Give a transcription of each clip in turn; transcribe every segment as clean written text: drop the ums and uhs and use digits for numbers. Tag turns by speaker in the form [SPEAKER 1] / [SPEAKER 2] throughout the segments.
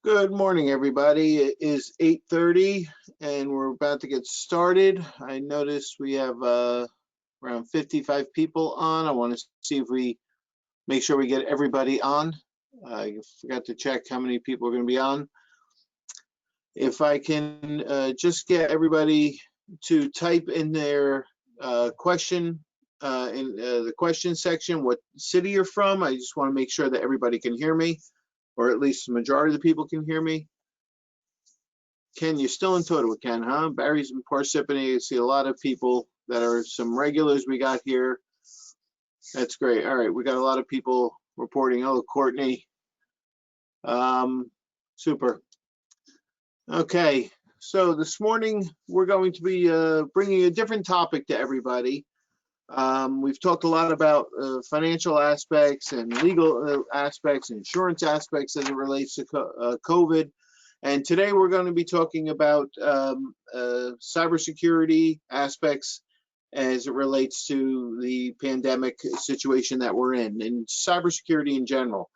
[SPEAKER 1] Good morning, everybody. It is 8:30 and we're about to get started. I noticed we have around 55 people on. I want to see if we make sure we get everybody on. I forgot to check how many people are going to be on. If I can just get everybody to type in their question in the question section, what city you're from. I just want to make sure that everybody can hear me, or at least the majority of the people can hear me. Ken, you're still in Totowa, Ken, huh? Barry's in Parsippany. I see a lot of people that are some regulars we got here. That's great. All right, we got a lot of people reporting. Oh, Courtney. Super. Okay, so this morning we're going to be bringing a different topic to everybody. We've talked a lot about financial aspects and legal aspects, insurance aspects as it relates to COVID. And today we're going to be talking about cybersecurity aspects as it relates to the pandemic situation that we're in, and cybersecurity in general.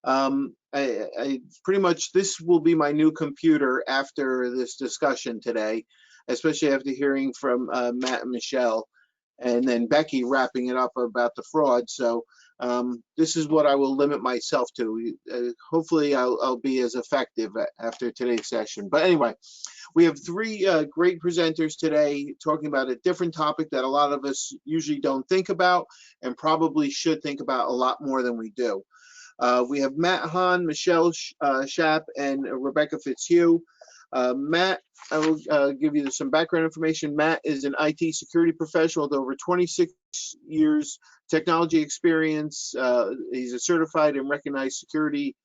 [SPEAKER 1] I pretty much, this will be my new computer after this discussion today, especially after hearing from Matt and Michelle, and then Becky wrapping it up about the fraud. So this is what I will limit myself to. Hopefully I'll be as effective after today's session. But anyway, we have three great presenters today talking about a different topic that a lot of us usually don't think about and probably should think about a lot more than we do. We have Matt Hahn, Michelle Schaap, and Rebecca Fitzhugh. Matt, I will give you some background information. Matt is an IT security professional with over 26 years technology experience. He's a certified and recognized security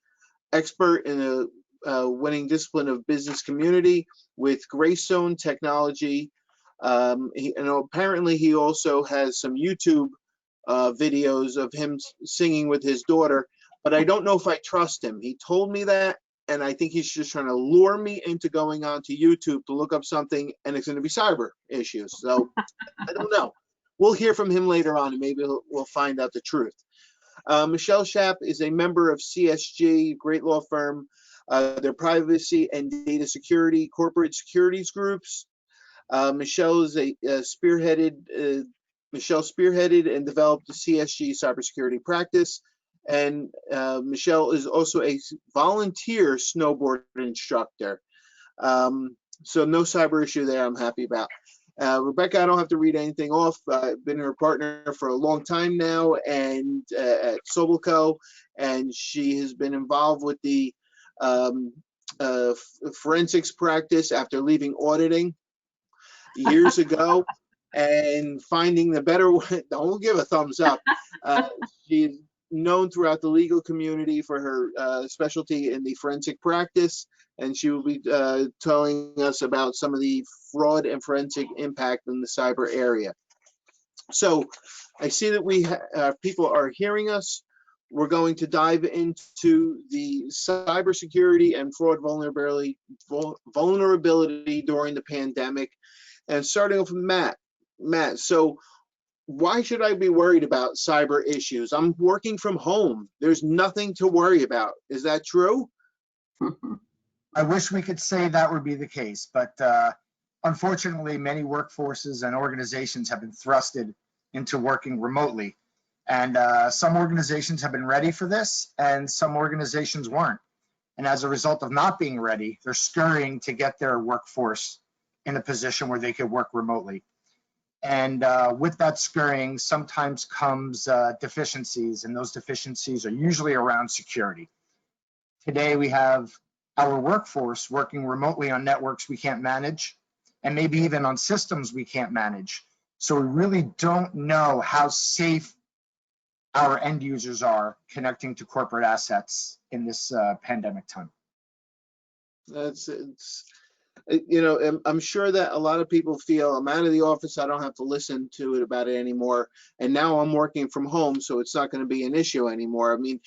[SPEAKER 1] expert in the winning discipline of business community with Greystone Technology. And apparently he also has some YouTube videos of him singing with his daughter, but I don't know if I trust him. He told me that, and I think he's just trying to lure me into going onto YouTube to look up something, and it's going to be cyber issues. So I don't know. We'll hear from him later on, and maybe we'll find out the truth. Michelle Schaap is a member of CSG, great law firm. Their privacy and data security corporate securities groups. Michelle is spearheaded and developed the CSG cybersecurity practice. And Michelle is also a volunteer snowboard instructor. So no cyber issue there, I'm happy about. Rebecca, I don't have to read anything off. I've been her partner for a long time now, and at Sobelco, and she has been involved with the forensics practice after leaving auditing years ago and finding the better way. Don't give a thumbs up. She's known throughout the legal community for her specialty in the forensic practice, and she will be telling us about some of the fraud and forensic impact in the cyber area. So I see that we people are hearing us. We're going to dive into the cybersecurity and fraud vulnerability during the pandemic, and starting off with Matt. Matt, so why should I be worried about cyber issues? I'm working from home. There's nothing to worry about. Is that true?
[SPEAKER 2] I wish we could say that would be the case, but unfortunately, many workforces and organizations have been thrusted into working remotely. And some organizations have been ready for this, and some organizations weren't. And as a result of not being ready, they're scurrying to get their workforce in a position where they could work remotely. And with that scurrying sometimes comes deficiencies, and those deficiencies are usually around security. Today we have our workforce working remotely on networks we can't manage, and maybe even on systems we can't manage. So we really don't know how safe our end users are connecting to corporate assets in this pandemic time.
[SPEAKER 1] You know, I'm sure that a lot of people feel I'm out of the office, I don't have to listen to it about it anymore, and now I'm working from home, so it's not going to be an issue anymore. I mean,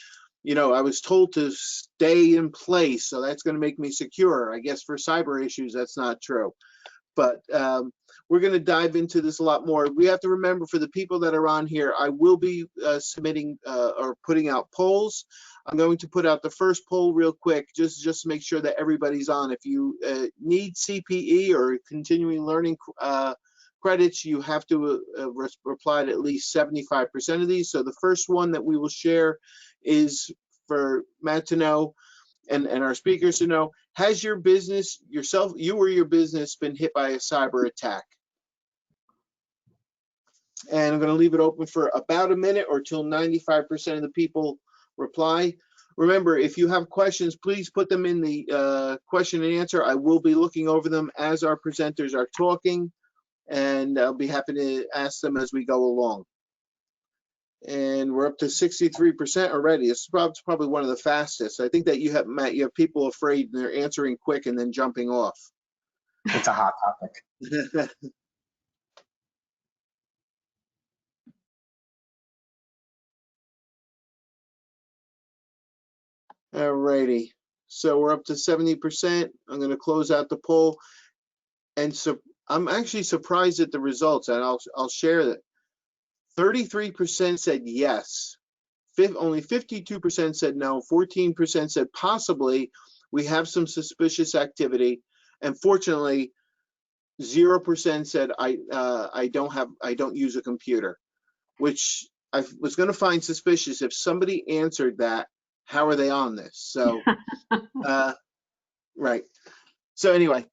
[SPEAKER 1] you know, I was told to stay in place, so that's going to make me secure. I guess for cyber issues, that's not true. But we're going to dive into this a lot more. We have to remember, for the people that are on here, I will be submitting or putting out polls. I'm going to put out the first poll real quick, just to make sure that everybody's on. If you need CPE or continuing learning credits, you have to reply to at least 75% of these. So the first one that we will share is for Matt to know, and our speakers to know: has your business, you or your business, been hit by a cyber attack? And I'm going to leave it open for about a minute or till 95% of the people reply. Remember, if you have questions, please put them in the question and answer. I will be looking over them as our presenters are talking, and I'll be happy to ask them as we go along. And we're up to 63% already. It's probably one of the fastest. I think that you have, Matt, you have people afraid and they're answering quick and then jumping off.
[SPEAKER 2] It's a hot topic.
[SPEAKER 1] All righty. So we're up to 70%. I'm going to close out the poll. And so I'm actually surprised at the results, and I'll share that. 33% said yes. Only 52% said no. 14% said possibly. We have some suspicious activity, and fortunately, 0% said I don't use a computer, which I was going to find suspicious. If somebody answered that, how are they on this? So, right. So anyway.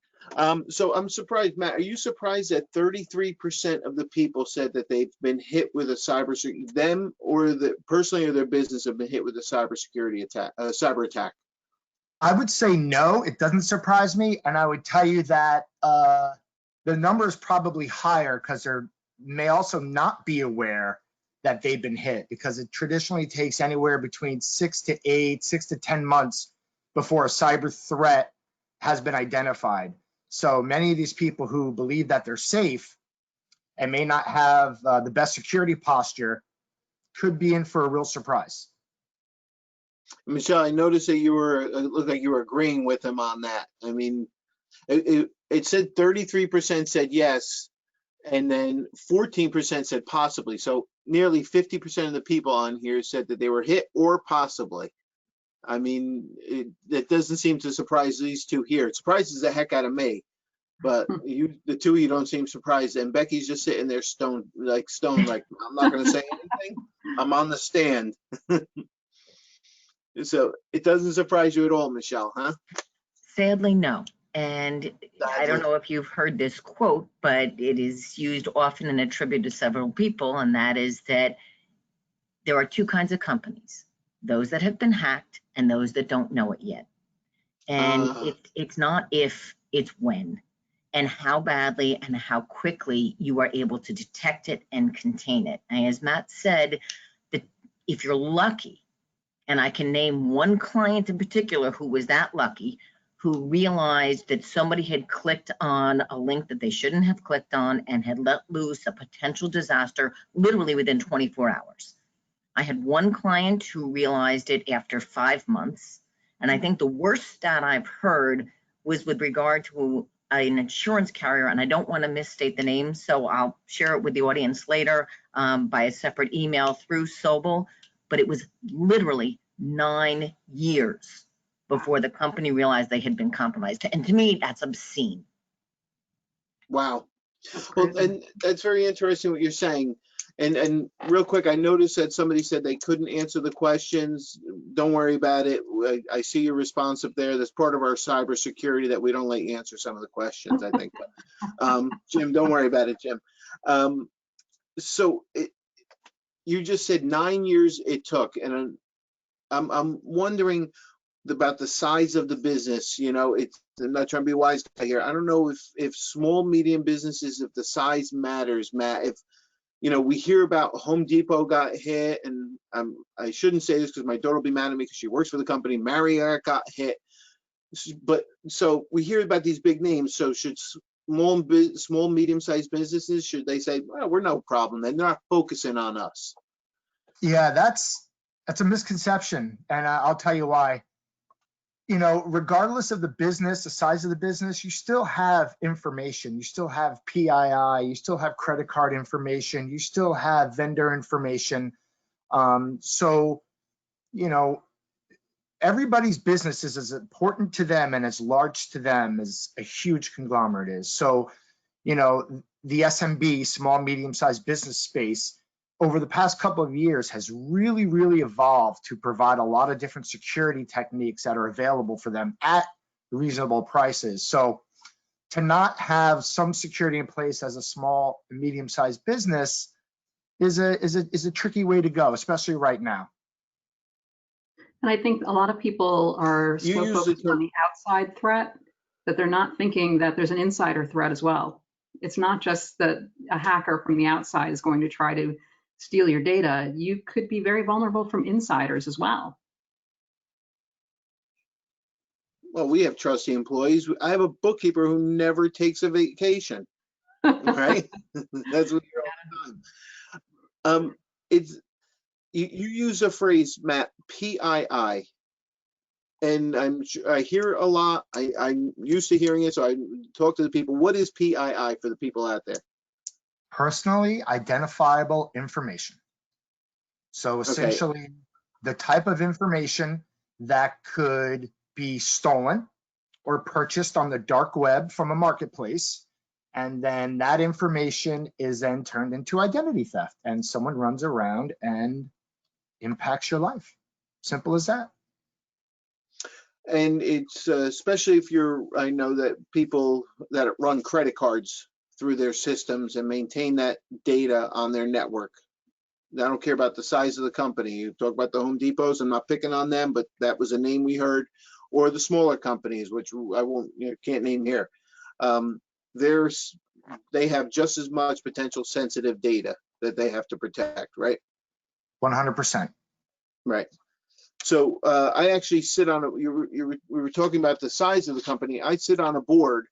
[SPEAKER 1] So I'm surprised, Matt. Are you surprised that 33% of the people said that they've been hit with a cybersecurity, them or personally or their business have been hit with a cybersecurity attack, cyber attack?
[SPEAKER 2] I would say no, it doesn't surprise me. And I would tell you that the number is probably higher because they may also not be aware that they've been hit, because it traditionally takes anywhere between 6 to 10 months before a cyber threat has been identified. So many of these people who believe that they're safe and may not have the best security posture could be in for a real surprise.
[SPEAKER 1] Michelle, I noticed that you were, it looked like you were agreeing with him on that. I mean, it said 33% said yes, and then 14% said possibly. So nearly 50% of the people on here said that they were hit or possibly. I mean, that doesn't seem to surprise these two here. It surprises the heck out of me, but the two of you don't seem surprised. And Becky's just sitting there stone, like I'm not going to say anything. I'm on the stand. So it doesn't surprise you at all, Michelle, huh?
[SPEAKER 3] Sadly, no. And I don't know if you've heard this quote, but it is used often and attributed to several people, and that is that there are two kinds of companies: those that have been hacked and those that don't know it yet. And it's not if, it's when, and how badly and how quickly you are able to detect it and contain it. And as Matt said, that if you're lucky, and I can name one client in particular who was that lucky, who realized that somebody had clicked on a link that they shouldn't have clicked on and had let loose a potential disaster literally within 24 hours. I had one client who realized it after 5 months. And I think the worst stat I've heard was with regard to an insurance carrier, and I don't want to misstate the name, so I'll share it with the audience later by a separate email through Sobel, but it was literally 9 years before the company realized they had been compromised. And to me, that's obscene.
[SPEAKER 1] Wow. Well, and that's very interesting what you're saying. And real quick, I noticed that somebody said they couldn't answer the questions. Don't worry about it. I see your response up there. That's part of our cybersecurity, that we don't let you answer some of the questions, I think. But, Jim, don't worry about it, Jim. So you just said 9 years it took, and I'm wondering about the size of the business. You know, I'm not trying to be wise here. I don't know if small, medium businesses, if the size matters, Matt. If, you know, we hear about Home Depot got hit, and I shouldn't say this because my daughter will be mad at me because she works for the company. Marriott got hit. But so we hear about these big names. So should small, medium-sized businesses, should they say, well, we're no problem, and they're not focusing on us?
[SPEAKER 2] Yeah, that's a misconception, and I'll tell you why. You know, regardless of the business, the size of the business, you still have information. You still have PII. You still have credit card information. You still have vendor information. So, you know, everybody's business is as important to them and as large to them as a huge conglomerate is. So, you know, the SMB, small, medium-sized business space, over the past couple of years has really, really evolved to provide a lot of different security techniques that are available for them at reasonable prices. So to not have some security in place as a small and medium-sized business is a tricky way to go, especially right now.
[SPEAKER 4] And I think a lot of people are
[SPEAKER 1] You
[SPEAKER 4] so
[SPEAKER 1] use
[SPEAKER 4] focused on the outside threat that they're not thinking that there's an insider threat as well. It's not just that a hacker from the outside is going to try to steal your data. You could be very vulnerable from insiders as well.
[SPEAKER 1] Well, we have trusty employees. I have a bookkeeper who never takes a vacation, right? That's what you're all the time. It's you use a phrase, Matt, PII, and I hear it a lot. I'm used to hearing it, so I talk to the people. What is PII for the people out there?
[SPEAKER 2] Personally identifiable information. So essentially, the type of information that could be stolen or purchased on the dark web from a marketplace, and then that information is then turned into identity theft, and someone runs around and impacts your life. Simple as that.
[SPEAKER 1] And it's especially if I know that people that run credit cards through their systems and maintain that data on their network. I don't care about the size of the company. You talk about the Home Depots, I'm not picking on them, but that was a name we heard, or the smaller companies, which I won't, can't name here. They have just as much potential sensitive data that they have to protect, right?
[SPEAKER 2] 100%.
[SPEAKER 1] Right. So I actually sit on we were talking about the size of the company. I sit on a board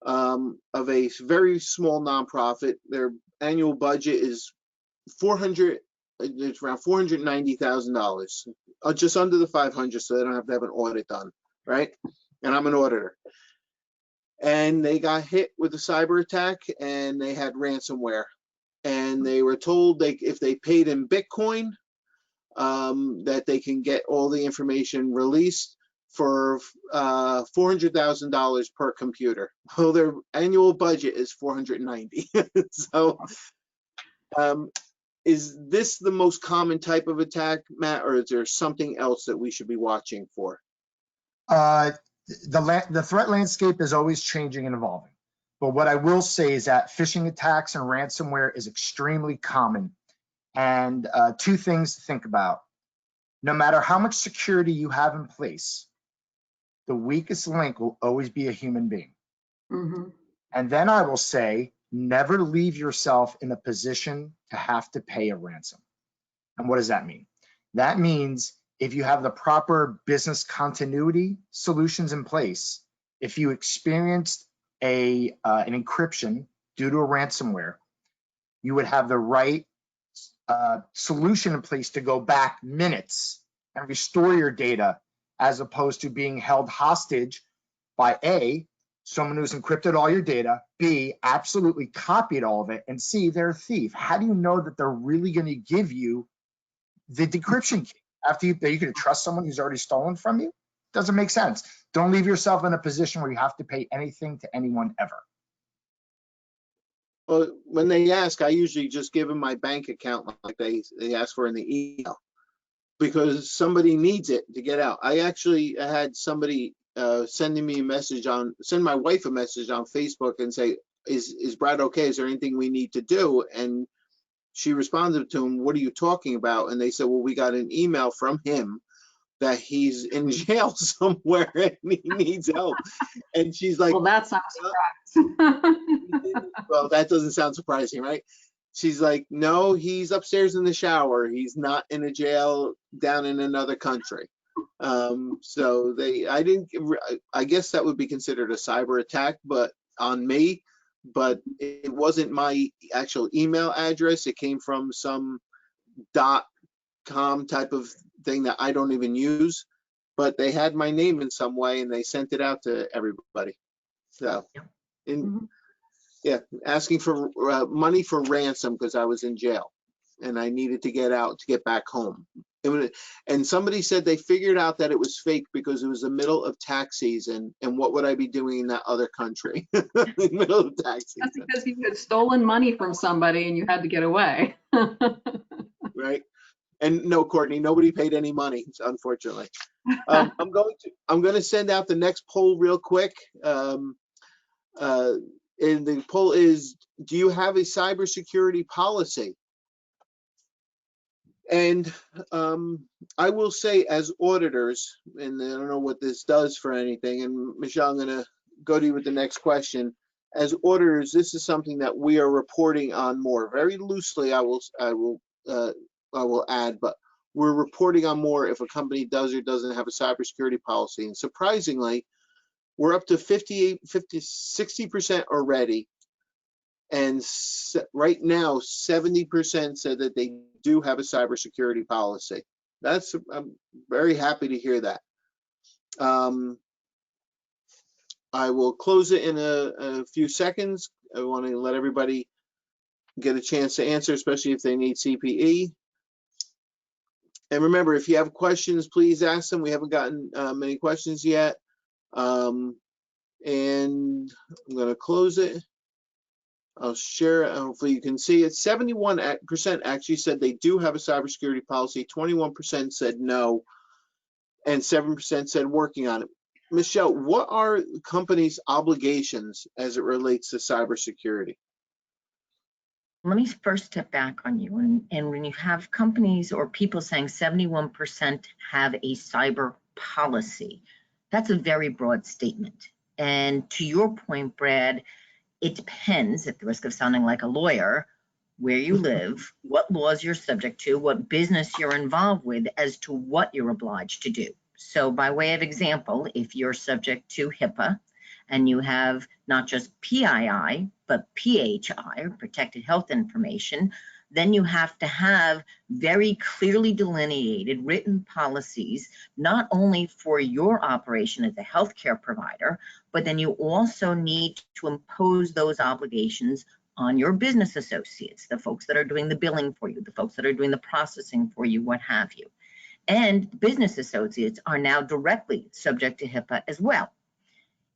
[SPEAKER 1] of a very small nonprofit. Their annual budget is it's around $490,000, just under the 500, so they don't have to have an audit done, right? And I'm an auditor. And they got hit with a cyber attack, and they had ransomware. And they were told if they paid in Bitcoin, that they can get all the information released for $400,000 per computer. Well, their annual budget is $490,000. So is this the most common type of attack, Matt, or is there something else that we should be watching for?
[SPEAKER 2] The threat landscape is always changing and evolving. But what I will say is that phishing attacks and ransomware is extremely common. And two things to think about. No matter how much security you have in place, the weakest link will always be a human being.
[SPEAKER 4] Mm-hmm.
[SPEAKER 2] And then I will say, never leave yourself in a position to have to pay a ransom. And what does that mean? That means if you have the proper business continuity solutions in place, if you experienced an encryption due to a ransomware, you would have the right solution in place to go back minutes and restore your data, as opposed to being held hostage by A, someone who's encrypted all your data, B, absolutely copied all of it, and C, they're a thief. How do you know that they're really going to give you the decryption key after you can trust someone who's already stolen from you? Doesn't make sense. Don't leave yourself in a position where you have to pay anything to anyone ever.
[SPEAKER 1] Well, when they ask, I usually just give them my bank account like they ask for in the email, because somebody needs it to get out. I actually had somebody send my wife a message on Facebook and say, is Brad okay? Is there anything we need to do? And she responded to him, what are you talking about? And they said, well, we got an email from him that he's in jail somewhere and he needs help. And she's like,
[SPEAKER 4] well, that's not a surprise.
[SPEAKER 1] well, that doesn't sound surprising, right? She's like, no, he's upstairs in the shower. He's not in a jail down in another country. So I guess that would be considered a cyber attack, but on me, but it wasn't my actual email address. It came from some .com type of thing that I don't even use, but they had my name in some way and they sent it out to everybody. So, yeah, asking for money for ransom because I was in jail and I needed to get out to get back home. And somebody said they figured out that it was fake because it was the middle of tax season. And what would I be doing in that other country? In the middle of tax
[SPEAKER 4] That's
[SPEAKER 1] season,
[SPEAKER 4] because you had stolen money from somebody and you had to get away.
[SPEAKER 1] right? And no, Courtney, nobody paid any money, unfortunately. I'm going to send out the next poll real quick. And the poll is, do you have a cybersecurity policy? And I will say, as auditors, and I don't know what this does for anything, and Michelle, I'm going to go to you with the next question. As auditors, this is something that we are reporting on more. Very loosely, I will add, but we're reporting on more if a company does or doesn't have a cybersecurity policy. And surprisingly, we're up to 60% already. And right now, 70% said that they do have a cybersecurity policy. I'm very happy to hear that. I will close it in a few seconds. I want to let everybody get a chance to answer, especially if they need CPE. And remember, if you have questions, please ask them. We haven't gotten many questions yet. And I'm going to close it. I'll share it. Hopefully you can see it. 71% actually said they do have a cybersecurity policy. 21% said no, and 7% said working on it. Michelle, what are companies' obligations as it relates to cybersecurity?
[SPEAKER 3] Let me first step back on you. And when you have companies or people saying 71% have a cyber policy, that's a very broad statement. And to your point, Brad, it depends, at the risk of sounding like a lawyer, where you live, what laws you're subject to, what business you're involved with, as to what you're obliged to do. So by way of example, if you're subject to HIPAA and you have not just PII, but PHI, or protected health information, then you have to have very clearly delineated written policies, not only for your operation as a healthcare provider, but then you also need to impose those obligations on your business associates, the folks that are doing the billing for you, the folks that are doing the processing for you, what have you. And business associates are now directly subject to HIPAA as well.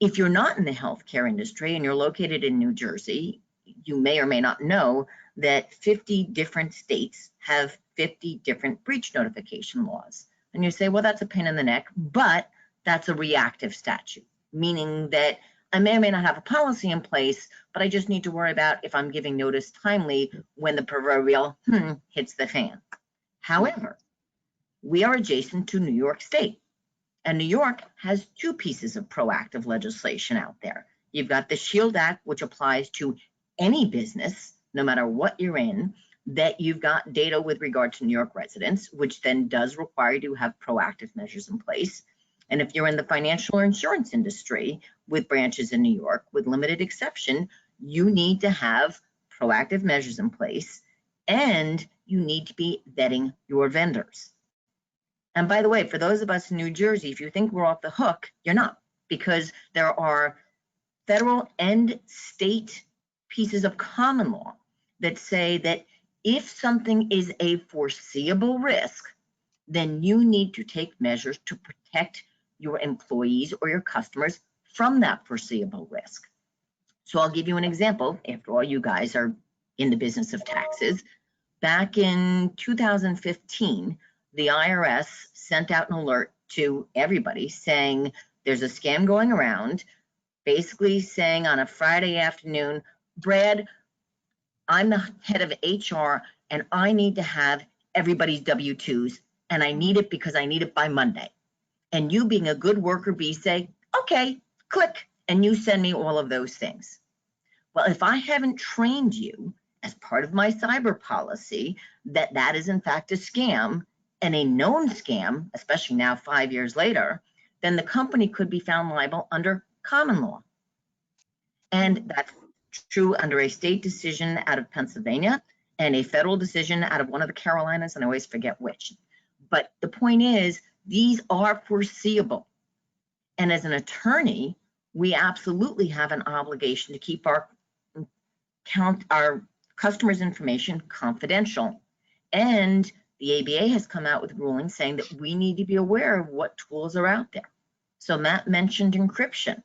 [SPEAKER 3] If you're not in the healthcare industry and you're located in New Jersey, you may or may not know that 50 different states have 50 different breach notification laws. And you say, well, that's a pain in the neck, but that's a reactive statute, meaning that I may or may not have a policy in place, but I just need to worry about if I'm giving notice timely when the proverbial hits the fan. However, we are adjacent to New York State. And New York has two pieces of proactive legislation out there. You've got the SHIELD Act, which applies to any business, no matter what you're in, that you've got data with regard to New York residents, which then does require you to have proactive measures in place. And if you're in the financial or insurance industry with branches in New York, with limited exception, you need to have proactive measures in place, and you need to be vetting your vendors. And by the way, for those of us in New Jersey, if you think we're off the hook, you're not, because there are federal and state pieces of common law that say that if something is a foreseeable risk, then you need to take measures to protect your employees or your customers from that foreseeable risk. So I'll give you an example. After all, you guys are in the business of taxes. Back in 2015, the IRS sent out an alert to everybody saying there's a scam going around, basically saying on a Friday afternoon, Brad, I'm the head of HR and I need to have everybody's W-2s, and I need it because I need it by Monday. And you, being a good worker bee, say, okay, click, and you send me all of those things. Well, if I haven't trained you as part of my cyber policy that that is in fact a scam, and a known scam, especially now 5 years later, then the company could be found liable under common law. And that's true under a state decision out of Pennsylvania and a federal decision out of one of the Carolinas, and I always forget which. But the point is, these are foreseeable. And as an attorney, we absolutely have an obligation to keep our customers' information confidential. And the ABA has come out with rulings saying that we need to be aware of what tools are out there. So Matt mentioned encryption.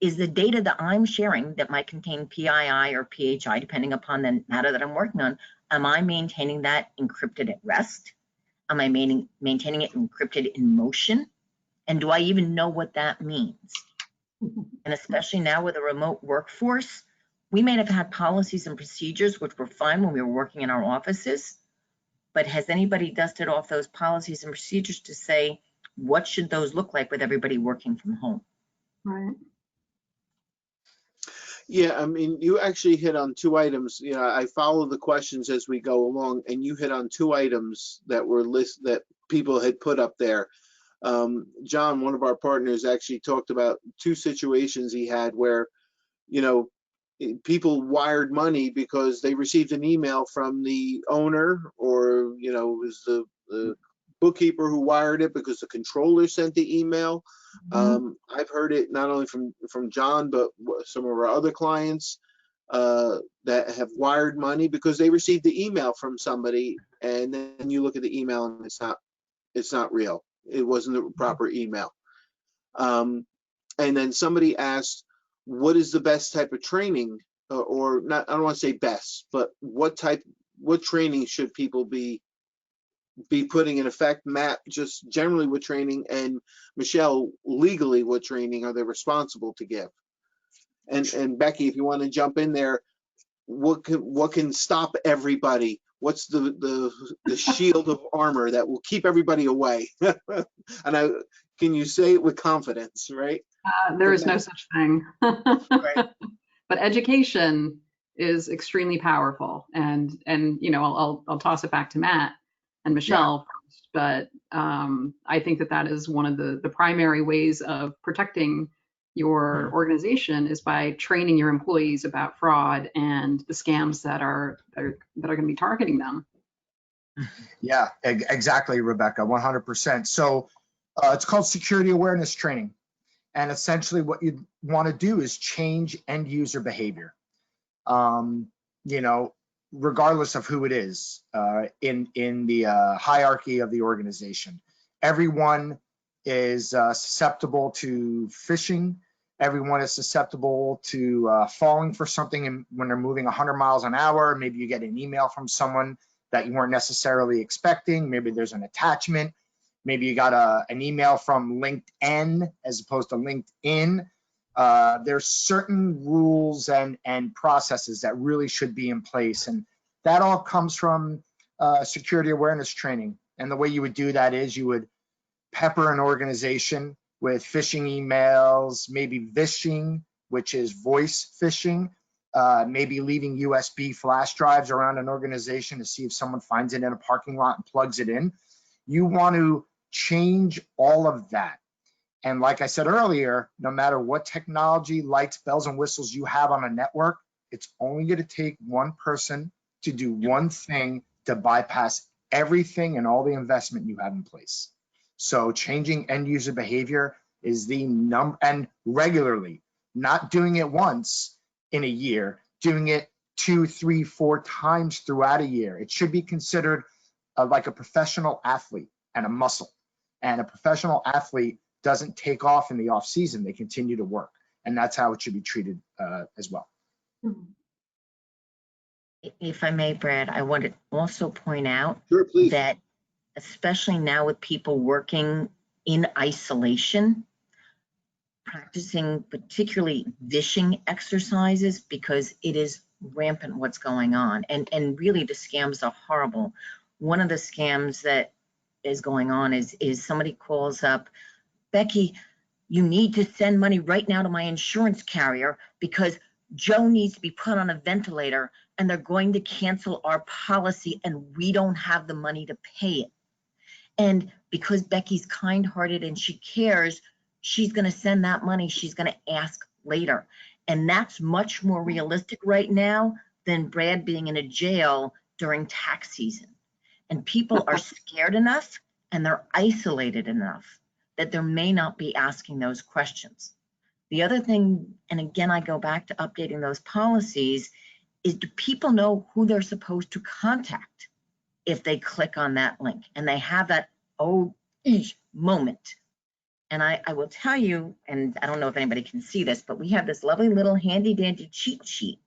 [SPEAKER 3] Is the data that I'm sharing that might contain PII or PHI, depending upon the matter that I'm working on, am I maintaining that encrypted at rest? Am I maintaining it encrypted in motion? And do I even know what that means? And especially now with a remote workforce, we may have had policies and procedures which were fine when we were working in our offices, but has anybody dusted off those policies and procedures to say, what should those look like with everybody working from home?
[SPEAKER 4] Right.
[SPEAKER 1] Yeah, I mean, you actually hit on two items. You know, I follow the questions as we go along, and you hit on two items that were that people had put up there. John, one of our partners, actually talked about two situations he had where, you know, people wired money because they received an email from the owner, or, you know, it was the bookkeeper who wired it because the controller sent the email. I've heard it not only from John, but some of our other clients that have wired money because they received the email from somebody, and then you look at the email and it's not real. It wasn't the proper email. And then somebody asked, what is the best type of training, or not, I don't want to say best, but what training should people be putting in effect? Matt, just generally what training, and Michelle, legally what training are they responsible to give? And Becky, if you want to jump in there, what can stop everybody? What's the shield of armor that will keep everybody away? And can you say it with confidence, right?
[SPEAKER 4] There is no such thing.
[SPEAKER 1] Right.
[SPEAKER 4] But education is extremely powerful, and you know, I'll toss it back to Matt and Michelle first, but I think that is one of the primary ways of protecting your organization is by training your employees about fraud and the scams that are going to be targeting them.
[SPEAKER 2] Yeah, exactly, Rebecca, 100%. So it's called security awareness training. And essentially what you want to do is change end user behavior, you know, regardless of who it is in the hierarchy of the organization. Everyone is susceptible to phishing. Everyone is susceptible to falling for something when they're moving 100 miles an hour. Maybe you get an email from someone that you weren't necessarily expecting. Maybe there's an attachment. Maybe you got an email from LinkedIn as opposed to LinkedIn. There's certain rules and processes that really should be in place. And that all comes from security awareness training. And the way you would do that is you would pepper an organization with phishing emails, maybe vishing, which is voice phishing, maybe leaving USB flash drives around an organization to see if someone finds it in a parking lot and plugs it in. You want to change all of that. And like I said earlier, no matter what technology, lights, bells, and whistles you have on a network, it's only going to take one person to do one thing to bypass everything and all the investment you have in place. So changing end user behavior is the number, and regularly, not doing it once in a year, doing it 2, 3, 4 times throughout a year. It should be considered like a professional athlete and a muscle. And a professional athlete doesn't take off in the off season, they continue to work. And that's how it should be treated as well.
[SPEAKER 3] If I may, Brad, I want to also point out
[SPEAKER 1] Sure, please.
[SPEAKER 3] that especially now with people working in isolation, practicing particularly vishing exercises, because it is rampant what's going on. And really the scams are horrible. One of the scams that is going on is somebody calls up, Becky, you need to send money right now to my insurance carrier because Joe needs to be put on a ventilator and they're going to cancel our policy and we don't have the money to pay it. And because Becky's kind-hearted and she cares, she's going to send that money. She's going to ask later. And that's much more realistic right now than Brad being in a jail during tax season. And people are scared enough and they're isolated enough that they may not be asking those questions. The other thing, and again, I go back to updating those policies, is do people know who they're supposed to contact? if they click on that link and they have that moment. And I will tell you, and I don't know if anybody can see this, but we have this lovely little handy dandy cheat sheet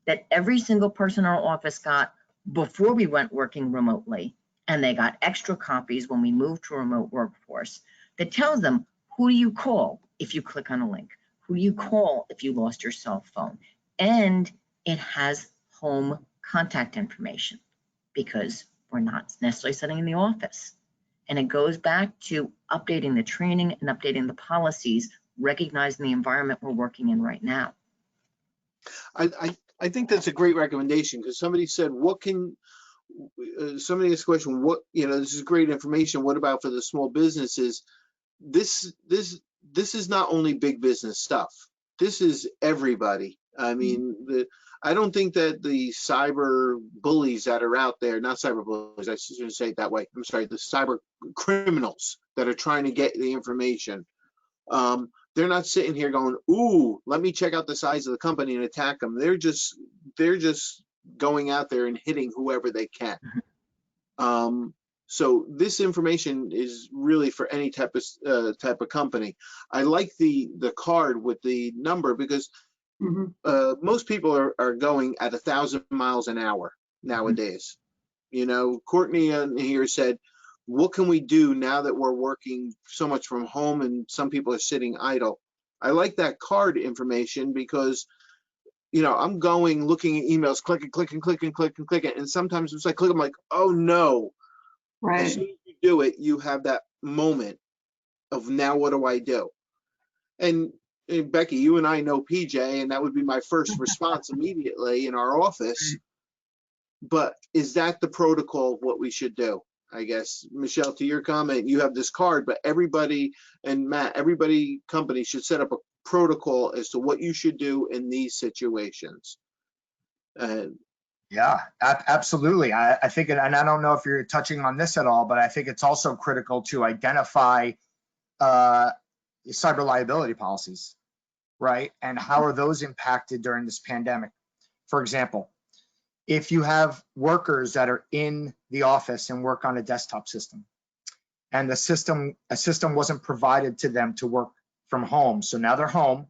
[SPEAKER 3] that every single person in our office got before we went working remotely. And they got extra copies when we moved to a remote workforce that tells them, who do you call if you click on a link? Who do you call if you lost your cell phone? And it has home contact information because we're not necessarily sitting in the office. And it goes back to updating the training and updating the policies, recognizing the environment we're working in right now.
[SPEAKER 1] I think that's a great recommendation, because somebody said, what can, somebody asked a question, what, this is great information. What about for the small businesses? This is not only big business stuff. This is everybody. I mean, I don't think that the cyber bullies that are out there, not cyber bullies, I shouldn't say it that way. I'm sorry, the cyber criminals that are trying to get the information, they're not sitting here going, ooh, let me check out the size of the company and attack them. They're just going out there and hitting whoever they can. So this information is really for any type of company. I like the card with the number, because most people are going at 1,000 miles an hour nowadays. Courtney here said, what can we do now that we're working so much from home and some people are sitting idle? I like that card information, because I'm going, looking at emails, clicking, and sometimes it's like, I'm like, oh no.
[SPEAKER 4] Right.
[SPEAKER 1] As soon as you do it, you have that moment of, now what do I do? And Becky, you and I know PJ, and that would be my first response immediately in our office. But is that the protocol of what we should do? I guess, Michelle, to your comment, you have this card, but everybody, and Matt, company should set up a protocol as to what you should do in these situations.
[SPEAKER 2] Yeah, absolutely. I think, and I don't know if you're touching on this at all, but I think it's also critical to identify cyber liability policies, right? And how are those impacted during this pandemic? For example, if you have workers that are in the office and work on a desktop system, and a system wasn't provided to them to work from home, so now they're home,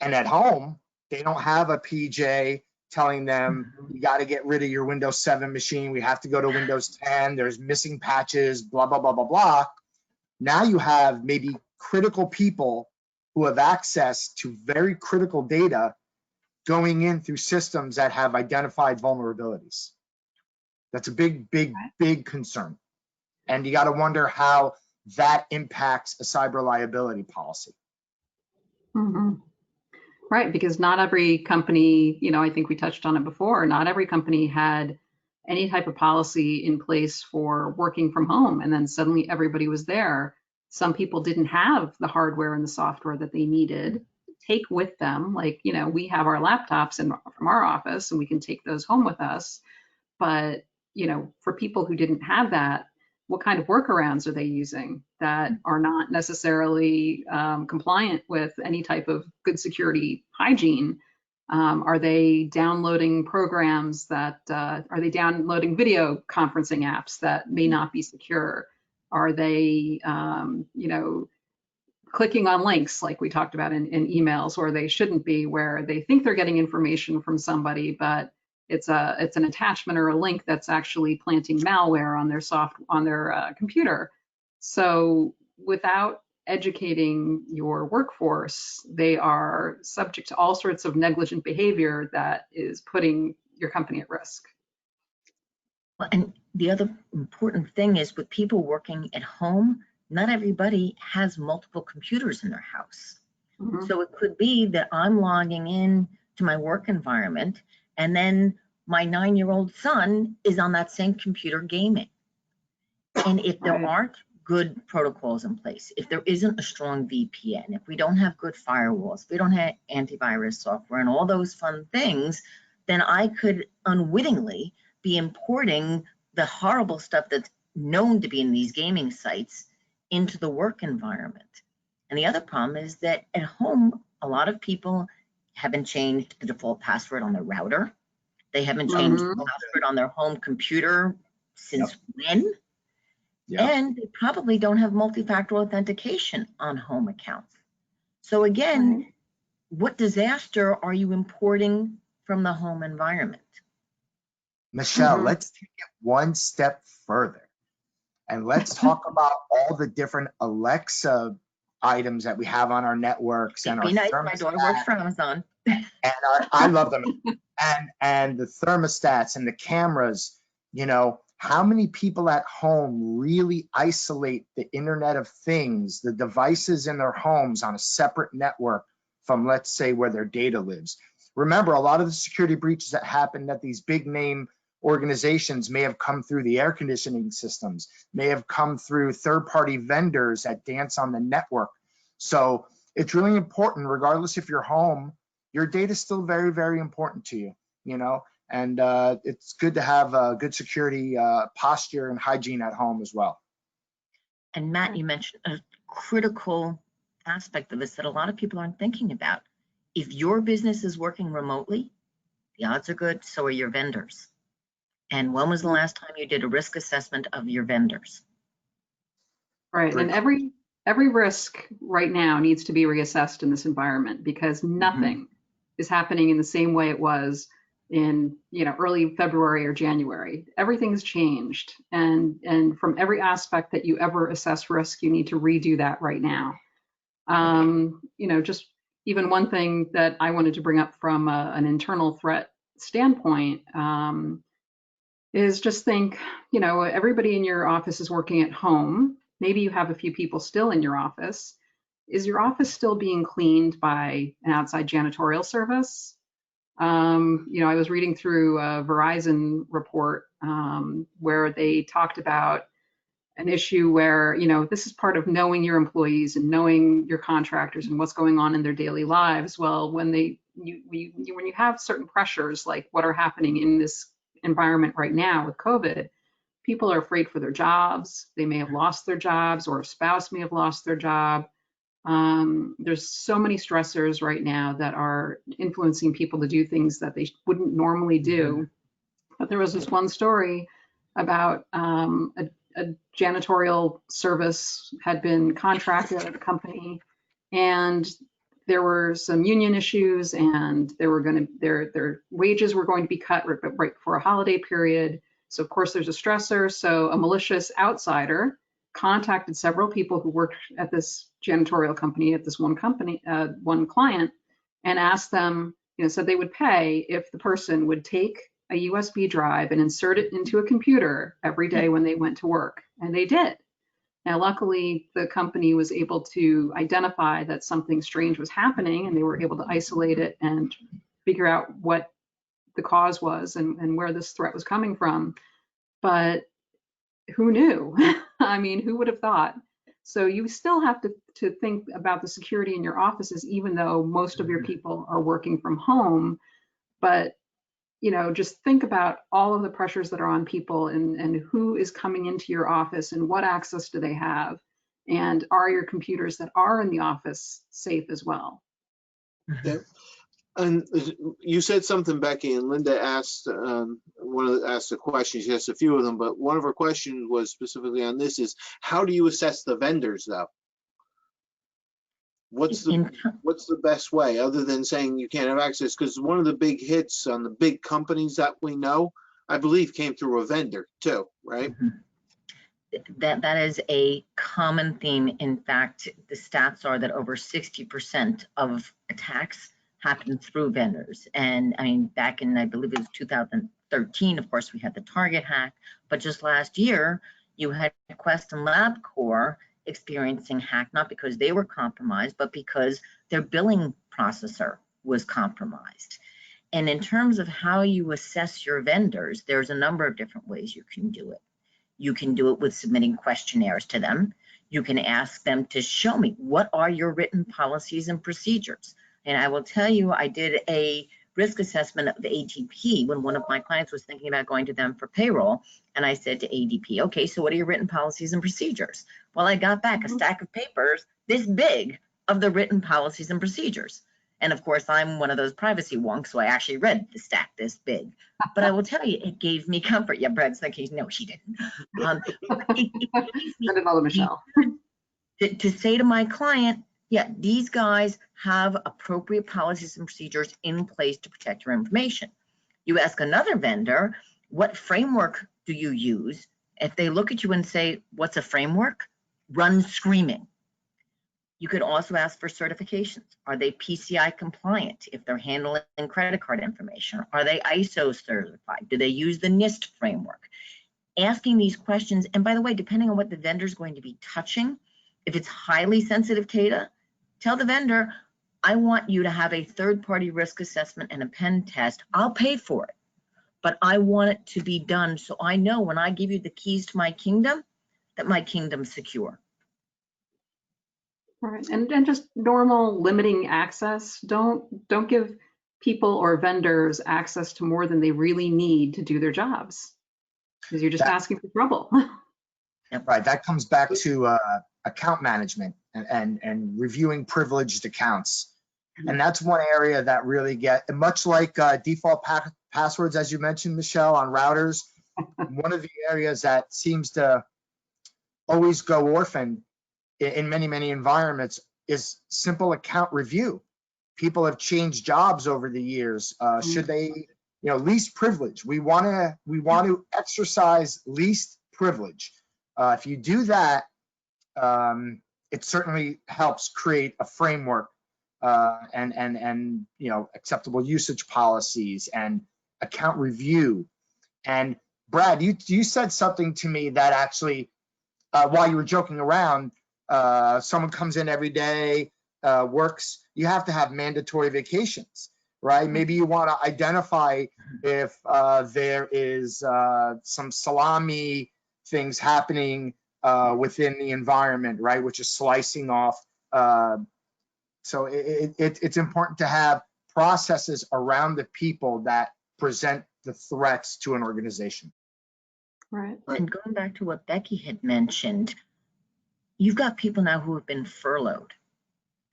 [SPEAKER 2] and at home they don't have a PJ telling them, you got to get rid of your Windows 7 machine, we have to go to Windows 10, there's missing patches, blah, blah, blah, blah, blah. Now you have maybe critical people who have access to very critical data going in through systems that have identified vulnerabilities. That's a big, big, big concern. And you got to wonder how that impacts a cyber liability policy.
[SPEAKER 4] Right, because not every company, I think we touched on it before, not every company had any type of policy in place for working from home, and then suddenly everybody was there. Some people didn't have the hardware and the software that they needed to take with them. Like, we have our laptops from our office, and we can take those home with us. But, for people who didn't have that, what kind of workarounds are they using that are not necessarily compliant with any type of good security hygiene? Are they downloading programs that, are they downloading video conferencing apps that may not be secure? Are they, clicking on links like we talked about in emails, or they shouldn't be, where they think they're getting information from somebody, but it's an attachment or a link that's actually planting malware on their computer. So without educating your workforce, they are subject to all sorts of negligent behavior that is putting your company at risk.
[SPEAKER 3] Well, and the other important thing is, with people working at home, not everybody has multiple computers in their house. So it could be that I'm logging in to my work environment, and then my 9-year-old son is on that same computer gaming. And if there aren't good protocols in place, if there isn't a strong VPN, if we don't have good firewalls, if we don't have antivirus software and all those fun things, then I could unwittingly be importing the horrible stuff that's known to be in these gaming sites into the work environment. And the other problem is that at home, a lot of people haven't changed the default password on their router. They haven't changed the password on their home computer since when?
[SPEAKER 2] Yep.
[SPEAKER 3] And they probably don't have multi-factor authentication on home accounts. So again,
[SPEAKER 4] Right.
[SPEAKER 3] what disaster are you importing from the home environment?
[SPEAKER 2] Michelle,
[SPEAKER 4] Mhm.
[SPEAKER 2] let's take it one step further and let's talk about all the different Alexa items that we have on our networks and our
[SPEAKER 3] Be nice, my daughter works
[SPEAKER 2] thermostat,
[SPEAKER 3] for Amazon.
[SPEAKER 2] and I love them, and the thermostats and the cameras. You know, how many people at home really isolate the Internet of Things, the devices in their homes on a separate network from, let's say, where their data lives? Remember, a lot of the security breaches that happened at these big name organizations may have come through the air conditioning systems, may have come through third-party vendors that dance on the network. So it's really important, regardless if you're home, your data is still very, very important to you, you know, and it's good to have a good security posture and hygiene at home as well.
[SPEAKER 3] And Matt, you mentioned a critical aspect of this that a lot of people aren't thinking about. If your business is working remotely, the odds are good, so are your vendors. And when was the last time you did a risk assessment of your vendors?
[SPEAKER 4] Right. And every risk right now needs to be reassessed in this environment because nothing is happening in the same way it was in, you know, early February or January. Everything's changed. And from every aspect that you ever assess risk, you need to redo that right now. You know, just even one thing that I wanted to bring up from an internal threat standpoint is just think, you know, everybody in your office is working at home. Maybe you have a few people still in your office. Is your office still being cleaned by an outside janitorial service? You know, I was reading through a Verizon report where they talked about an issue where, you know, this is part of knowing your employees and knowing your contractors and what's going on in their daily lives. Well, when when you have certain pressures like what are happening in this environment right now with COVID, people are afraid for their jobs. They may have lost their jobs, or a spouse may have lost their job. There's so many stressors right now that are influencing people to do things that they wouldn't normally do. But there was this one story about a janitorial service had been contracted at a company, and there were some union issues, and they were going to their wages were going to be cut right before a holiday period. So of course there's a stressor. So a malicious outsider contacted several people who worked at this janitorial company, at this one client, and asked them, you know, said they would pay if the person would take a USB drive and insert it into a computer every day when they went to work. And they did. Now, luckily, the company was able to identify that something strange was happening, and they were able to isolate it and figure out what the cause was and where this threat was coming from. But who knew? I mean, who would have thought? So you still have to think about the security in your offices, even though most of your people are working from home. But you know, just think about all of the pressures that are on people and who is coming into your office and what access do they have, and are your computers that are in the office safe as well?
[SPEAKER 1] Yeah. And you said something, Becky, and Linda asked asked a question. She asked a few of them, but one of her questions was specifically on this: is how do you assess the vendors, though? What's the best way, other than saying you can't have access? Because one of the big hits on the big companies that we know, I believe, came through a vendor too, right?
[SPEAKER 3] That is a common theme. In fact, the stats are that over 60% of attacks happen through vendors. And I mean, back in, I believe it was 2013, of course, we had the Target hack, but just last year, you had Quest and LabCorp experiencing hack, not because they were compromised, but because their billing processor was compromised. And in terms of how you assess your vendors, there's a number of different ways you can do it. You can do it with submitting questionnaires to them. You can ask them to show me, what are your written policies and procedures? And I will tell you, I did a risk assessment of ADP when one of my clients was thinking about going to them for payroll. And I said to ADP, okay, so what are your written policies and procedures? Well, I got back a stack of papers this big of the written policies and procedures. And of course, I'm one of those privacy wonks, so I actually read the stack this big. But I will tell you, it gave me comfort. Yeah, Brad's thinking, no, she didn't. It gave me
[SPEAKER 4] Send it all to Michelle.
[SPEAKER 3] to say to my client, yeah, these guys have appropriate policies and procedures in place to protect your information. You ask another vendor, what framework do you use? If they look at you and say, what's a framework? Run screaming. You could also ask for certifications. Are they PCI compliant if they're handling credit card information? Are they ISO certified? Do they use the NIST framework? Asking these questions, and by the way, depending on what the vendor is going to be touching, if it's highly sensitive data, tell the vendor, I want you to have a third-party risk assessment and a pen test. I'll pay for it, but I want it to be done so I know when I give you the keys to my kingdom, that my kingdom's secure.
[SPEAKER 4] All right, and just normal limiting access. Don't give people or vendors access to more than they really need to do their jobs, because you're just asking for trouble.
[SPEAKER 2] Right, that comes back to account management and reviewing privileged accounts. And that's one area that really much like default passwords, as you mentioned, Michelle, on routers, one of the areas that seems to always go orphan in many, many environments is simple account review. People have changed jobs over the years. Should they, least privilege? We want to exercise least privilege. If you do that, it certainly helps create a framework and acceptable usage policies and account review. And Brad, you said something to me that actually, while you were joking around, someone comes in every day, works, you have to have mandatory vacations, right? Maybe you want to identify if there is some salami things happening within the environment, right? Which is slicing off. So it's important to have processes around the people that present the threats to an organization.
[SPEAKER 4] Right.
[SPEAKER 3] And going back to what Becky had mentioned, you've got people now who have been furloughed.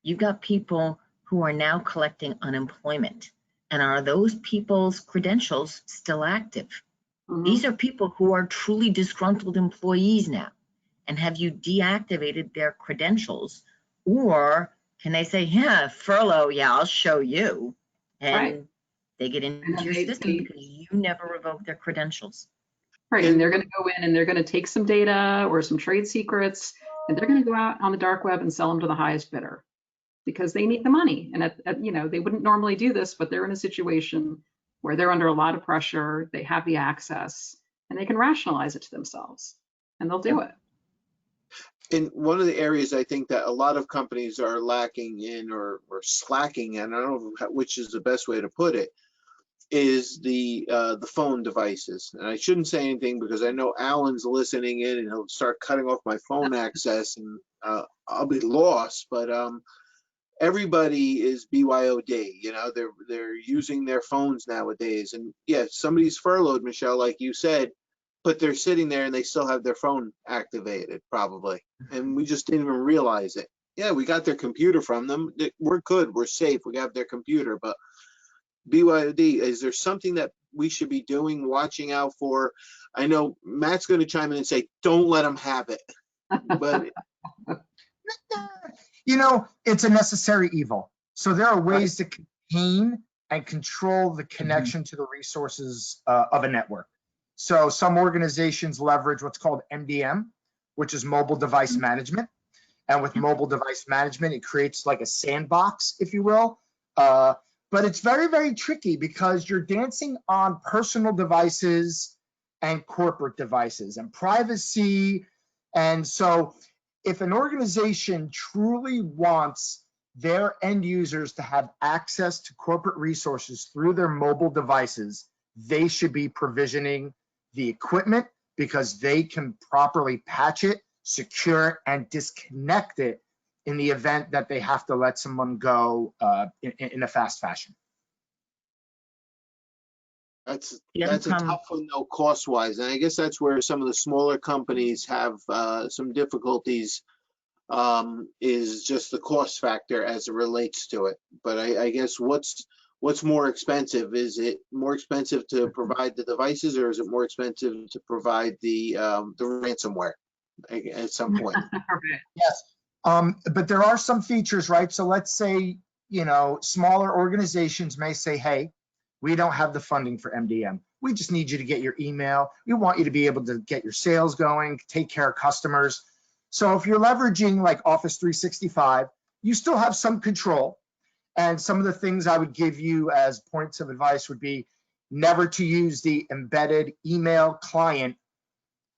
[SPEAKER 3] You've got people who are now collecting unemployment. And are those people's credentials still active?
[SPEAKER 4] Mm-hmm.
[SPEAKER 3] These are people who are truly disgruntled employees now. And have you deactivated their credentials? Or can they say, yeah, furlough, yeah, I'll show you. And
[SPEAKER 4] Right.
[SPEAKER 3] they get into your system because you never revoked their credentials.
[SPEAKER 4] Right, and they're going to go in and they're going to take some data or some trade secrets, and they're going to go out on the dark web and sell them to the highest bidder because they need the money. And they wouldn't normally do this, but they're in a situation where they're under a lot of pressure. They have the access, and they can rationalize it to themselves, and they'll do it.
[SPEAKER 1] And one of the areas I think that a lot of companies are lacking in or slacking in, I don't know which is the best way to put it, is the phone devices. And I shouldn't say anything because I know Alan's listening in and he'll start cutting off my phone access and I'll be lost. But everybody is BYOD, they're using their phones nowadays. And yeah, somebody's furloughed, Michelle, like you said, but they're sitting there and they still have their phone activated probably. And we just didn't even realize it. Yeah, we got their computer from them. We're good, we're safe, we have their computer, but BYOD, is there something that we should be doing, watching out for? I know Matt's going to chime in and say, don't let them have it. But
[SPEAKER 2] it's a necessary evil. So there are ways to contain and control the connection to the resources of a network. So some organizations leverage what's called MDM, which is mobile device management. And with mobile device management, it creates like a sandbox, if you will. But it's very, very tricky because you're dancing on personal devices and corporate devices and privacy. And so if an organization truly wants their end users to have access to corporate resources through their mobile devices, they should be provisioning the equipment because they can properly patch it, secure it, and disconnect it in the event that they have to let someone go in a fast fashion.
[SPEAKER 1] that's a tough one though, cost-wise. And I guess that's where some of the smaller companies have some difficulties is just the cost factor as it relates to it. But I guess what's more expensive? Is it more expensive to provide the devices, or is it more expensive to provide the ransomware at some point?
[SPEAKER 2] Yes. But there are some features, right? So let's say, smaller organizations may say, hey, we don't have the funding for MDM. We just need you to get your email. We want you to be able to get your sales going, take care of customers. So if you're leveraging like Office 365, you still have some control. And some of the things I would give you as points of advice would be never to use the embedded email client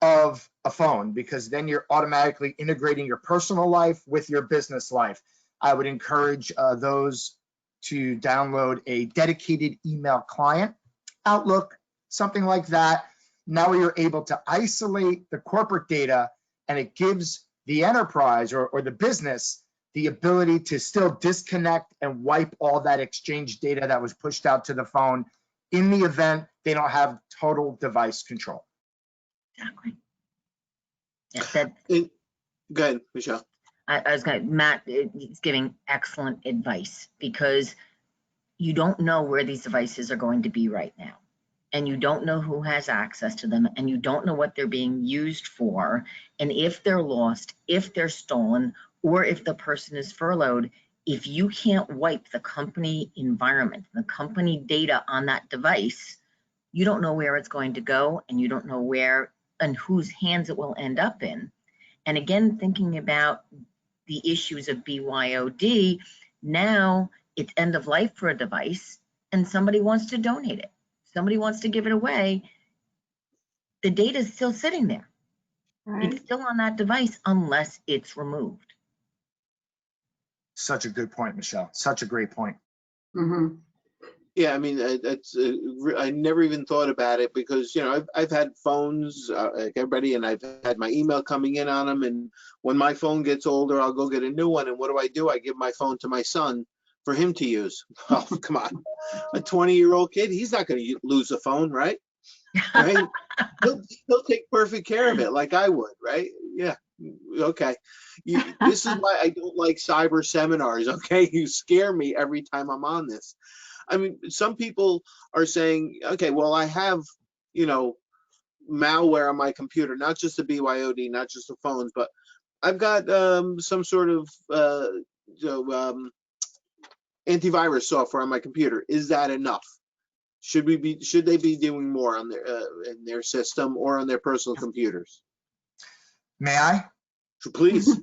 [SPEAKER 2] of a phone, because then you're automatically integrating your personal life with your business life. I would encourage those to download a dedicated email client, Outlook, something like that. Now you're able to isolate the corporate data, and it gives the enterprise or the business the ability to still disconnect and wipe all that exchange data that was pushed out to the phone in the event they don't have total device control.
[SPEAKER 3] Exactly. Yeah,
[SPEAKER 1] Go ahead, Michelle.
[SPEAKER 3] I was going to, Matt is giving excellent advice, because you don't know where these devices are going to be right now. And you don't know who has access to them, and you don't know what they're being used for. And if they're lost, if they're stolen, or if the person is furloughed, if you can't wipe the company environment, the company data on that device, you don't know where it's going to go, and you don't know where and whose hands it will end up in. And again, thinking about the issues of BYOD, now it's end of life for a device, and somebody wants to donate it. Somebody wants to give it away. The data is still sitting there.
[SPEAKER 4] Right.
[SPEAKER 3] It's still on that device unless it's removed.
[SPEAKER 2] Such a good point, Michelle. Such a great point.
[SPEAKER 4] Mm-hmm.
[SPEAKER 1] Yeah, I mean, I never even thought about it, because I've had phones like everybody, and I've had my email coming in on them, and when my phone gets older, I'll go get a new one. And what do? I give my phone to my son for him to use. Oh, come on, a 20-year-old kid, he's not going to lose a phone, right? Right? He'll take perfect care of it, like I would, right? Yeah. Okay. This is why I don't like cyber seminars. Okay, you scare me every time I'm on this. I mean, some people are saying, okay, well, I have, malware on my computer, not just the BYOD, not just the phones, but I've got some sort of antivirus software on my computer. Is that enough? Should they be doing more on their in their system or on their personal computers?
[SPEAKER 2] May I?
[SPEAKER 1] Please.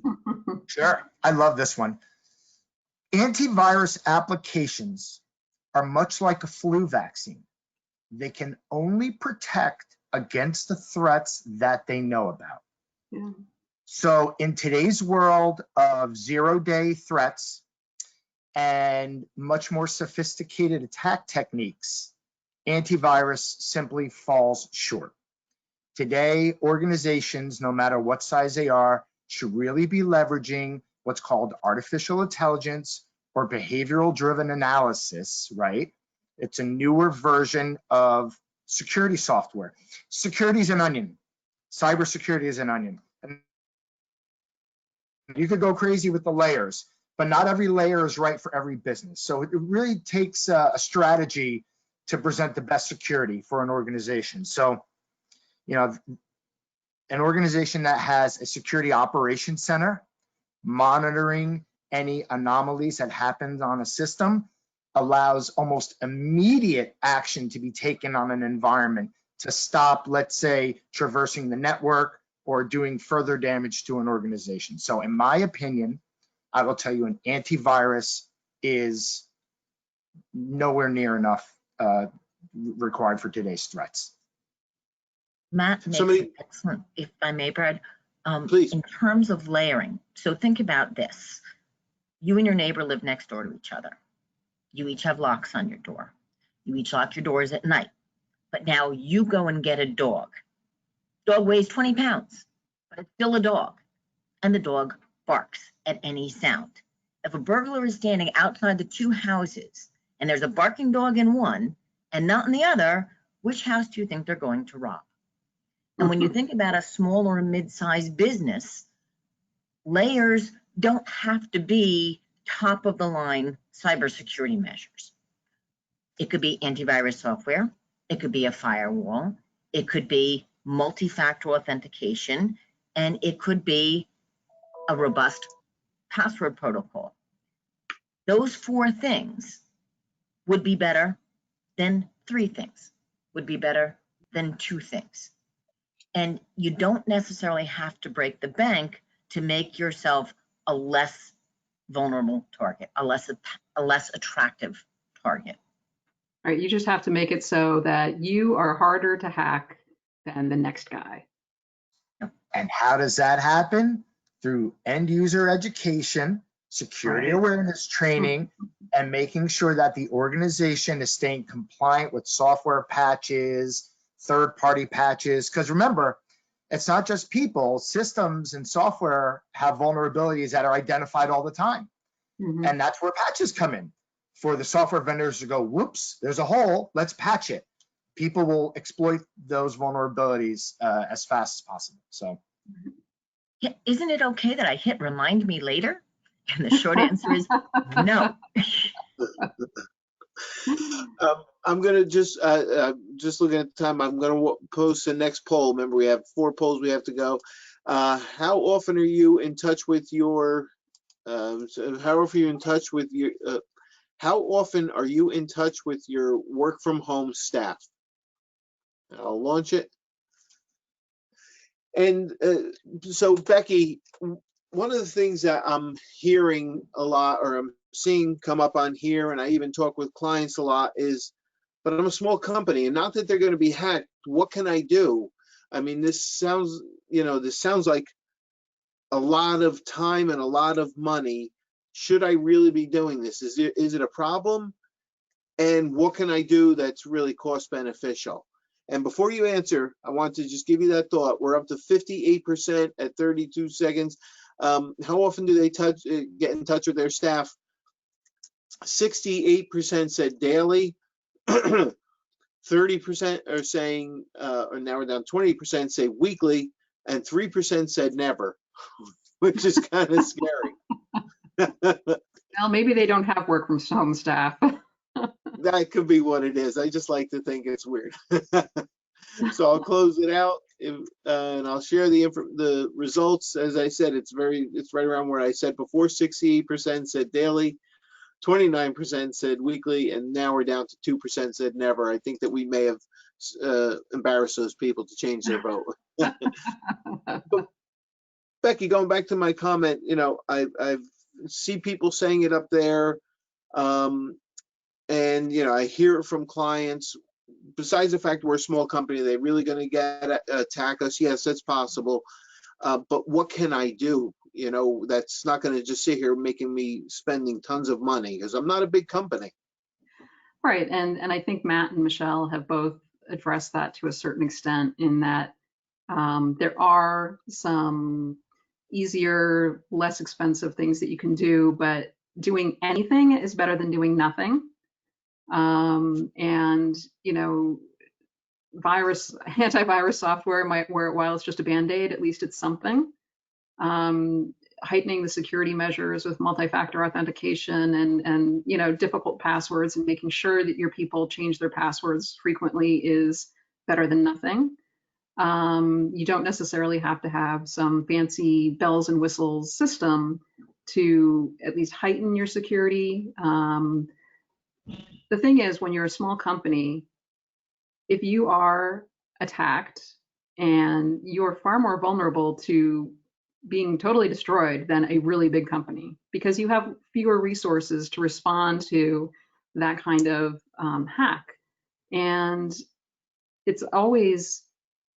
[SPEAKER 2] Sure. I love this one. Antivirus applications are much like a flu vaccine. They can only protect against the threats that they know about.
[SPEAKER 4] Yeah.
[SPEAKER 2] So in today's world of zero-day threats and much more sophisticated attack techniques, antivirus simply falls short. Today, organizations, no matter what size they are, should really be leveraging what's called artificial intelligence or behavioral-driven analysis, right? It's a newer version of security software. Security is an onion. Cybersecurity is an onion. And you could go crazy with the layers, but not every layer is right for every business. So it really takes a strategy to present the best security for an organization. So, an organization that has a security operations center monitoring any anomalies that happens on a system allows almost immediate action to be taken on an environment to stop, let's say, traversing the network or doing further damage to an organization. So in my opinion, I will tell you an antivirus is nowhere near enough required for today's threats.
[SPEAKER 3] Matt makes an excellent, if I may, Brad,
[SPEAKER 1] Please.
[SPEAKER 3] in terms of layering. So think about this. You and your neighbor live next door to each other. You each have locks on your door. You each lock your doors at night. But now you go and get a dog. Dog weighs 20 pounds, but it's still a dog. And the dog barks at any sound. If a burglar is standing outside the two houses and there's a barking dog in one and not in the other, which house do you think they're going to rob? And when you think about a small or a mid-sized business, layers don't have to be top of the line cybersecurity measures. It could be antivirus software. It could be a firewall. It could be multi-factor authentication, and it could be a robust password protocol. Those 4 things would be better than 3 things, would be better than 2 things. And you don't necessarily have to break the bank to make yourself a less vulnerable target, a less attractive target.
[SPEAKER 4] Right, you just have to make it so that you are harder to hack than the next guy.
[SPEAKER 2] And how does that happen? Through end user education, security
[SPEAKER 4] Right.
[SPEAKER 2] awareness training, and making sure that the organization is staying compliant with software patches, third-party patches. Because remember, it's not just people, systems and software have vulnerabilities that are identified all the time.
[SPEAKER 4] Mhm.
[SPEAKER 2] And that's where patches come in. For the software vendors to go, whoops, there's a hole, let's patch it. People will exploit those vulnerabilities as fast as possible. So,
[SPEAKER 3] Yeah, isn't it okay that I hit remind me later? And the short answer is no.
[SPEAKER 1] I'm gonna just looking at the time. I'm gonna post the next poll. Remember, we have 4 polls we have to go. How often are you in touch with your? How often are you in touch with your work from home staff? I'll launch it. And so, Becky, one of the things that I'm hearing a lot, or I'm seeing come up on here, and I even talk with clients a lot, is, but I'm a small company, and not that they're going to be hacked. What can I do? I mean, this sounds like a lot of time and a lot of money. Should I really be doing this? Is it a problem? And what can I do that's really cost beneficial? And before you answer, I want to just give you that thought. We're up to 58% at 32 seconds. How often do they get in touch with their staff? 68% said daily. 30% are saying, or now we're down 20% say weekly, and 3% said never, which is kind of scary.
[SPEAKER 4] Well, maybe they don't have work from home staff.
[SPEAKER 1] That could be what it is. I just like to think it's weird. So I'll close it out, and I'll share the results. As I said, it's right around where I said before. 68% said daily, 29% said weekly, and now we're down to 2% said never. I think that we may have embarrassed those people to change their vote. But Becky, going back to my comment, I've see people saying it up there. And I hear it from clients. Besides the fact we're a small company, are they really going to attack us? Yes, that's possible. But what can I do? That's not going to just sit here making me spending tons of money, because I'm not a big company.
[SPEAKER 4] Right, and I think Matt and Michelle have both addressed that to a certain extent, in that there are some easier, less expensive things that you can do, but doing anything is better than doing nothing. And antivirus software might, while it's just a band-aid, at least it's something. Heightening the security measures with multi-factor authentication and difficult passwords, and making sure that your people change their passwords frequently is better than nothing. You don't necessarily have to have some fancy bells and whistles system to at least heighten your security. The thing is, when you're a small company, if you are attacked, and you're far more vulnerable to being totally destroyed than a really big company, because you have fewer resources to respond to that kind of hack. And it's always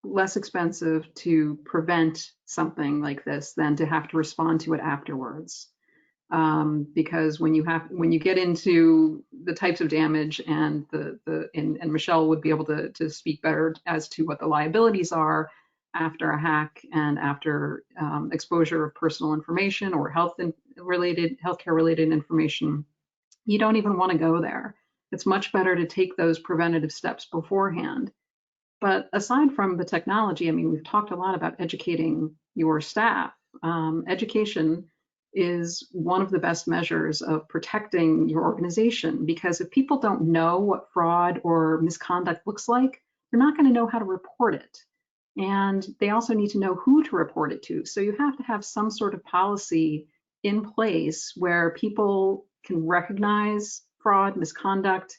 [SPEAKER 4] less expensive to prevent something like this than to have to respond to it afterwards. Because when you get into the types of damage, and and Michelle would be able to speak better as to what the liabilities are after a hack and after exposure of personal information or healthcare related information, you don't even want to go there. It's much better to take those preventative steps beforehand. But aside from the technology, I mean, we've talked a lot about educating your staff education is one of the best measures of protecting your organization, because if people don't know what fraud or misconduct looks like, they're not going to know how to report it. And they also need to know who to report it to. So you have to have some sort of policy in place where people can recognize fraud, misconduct,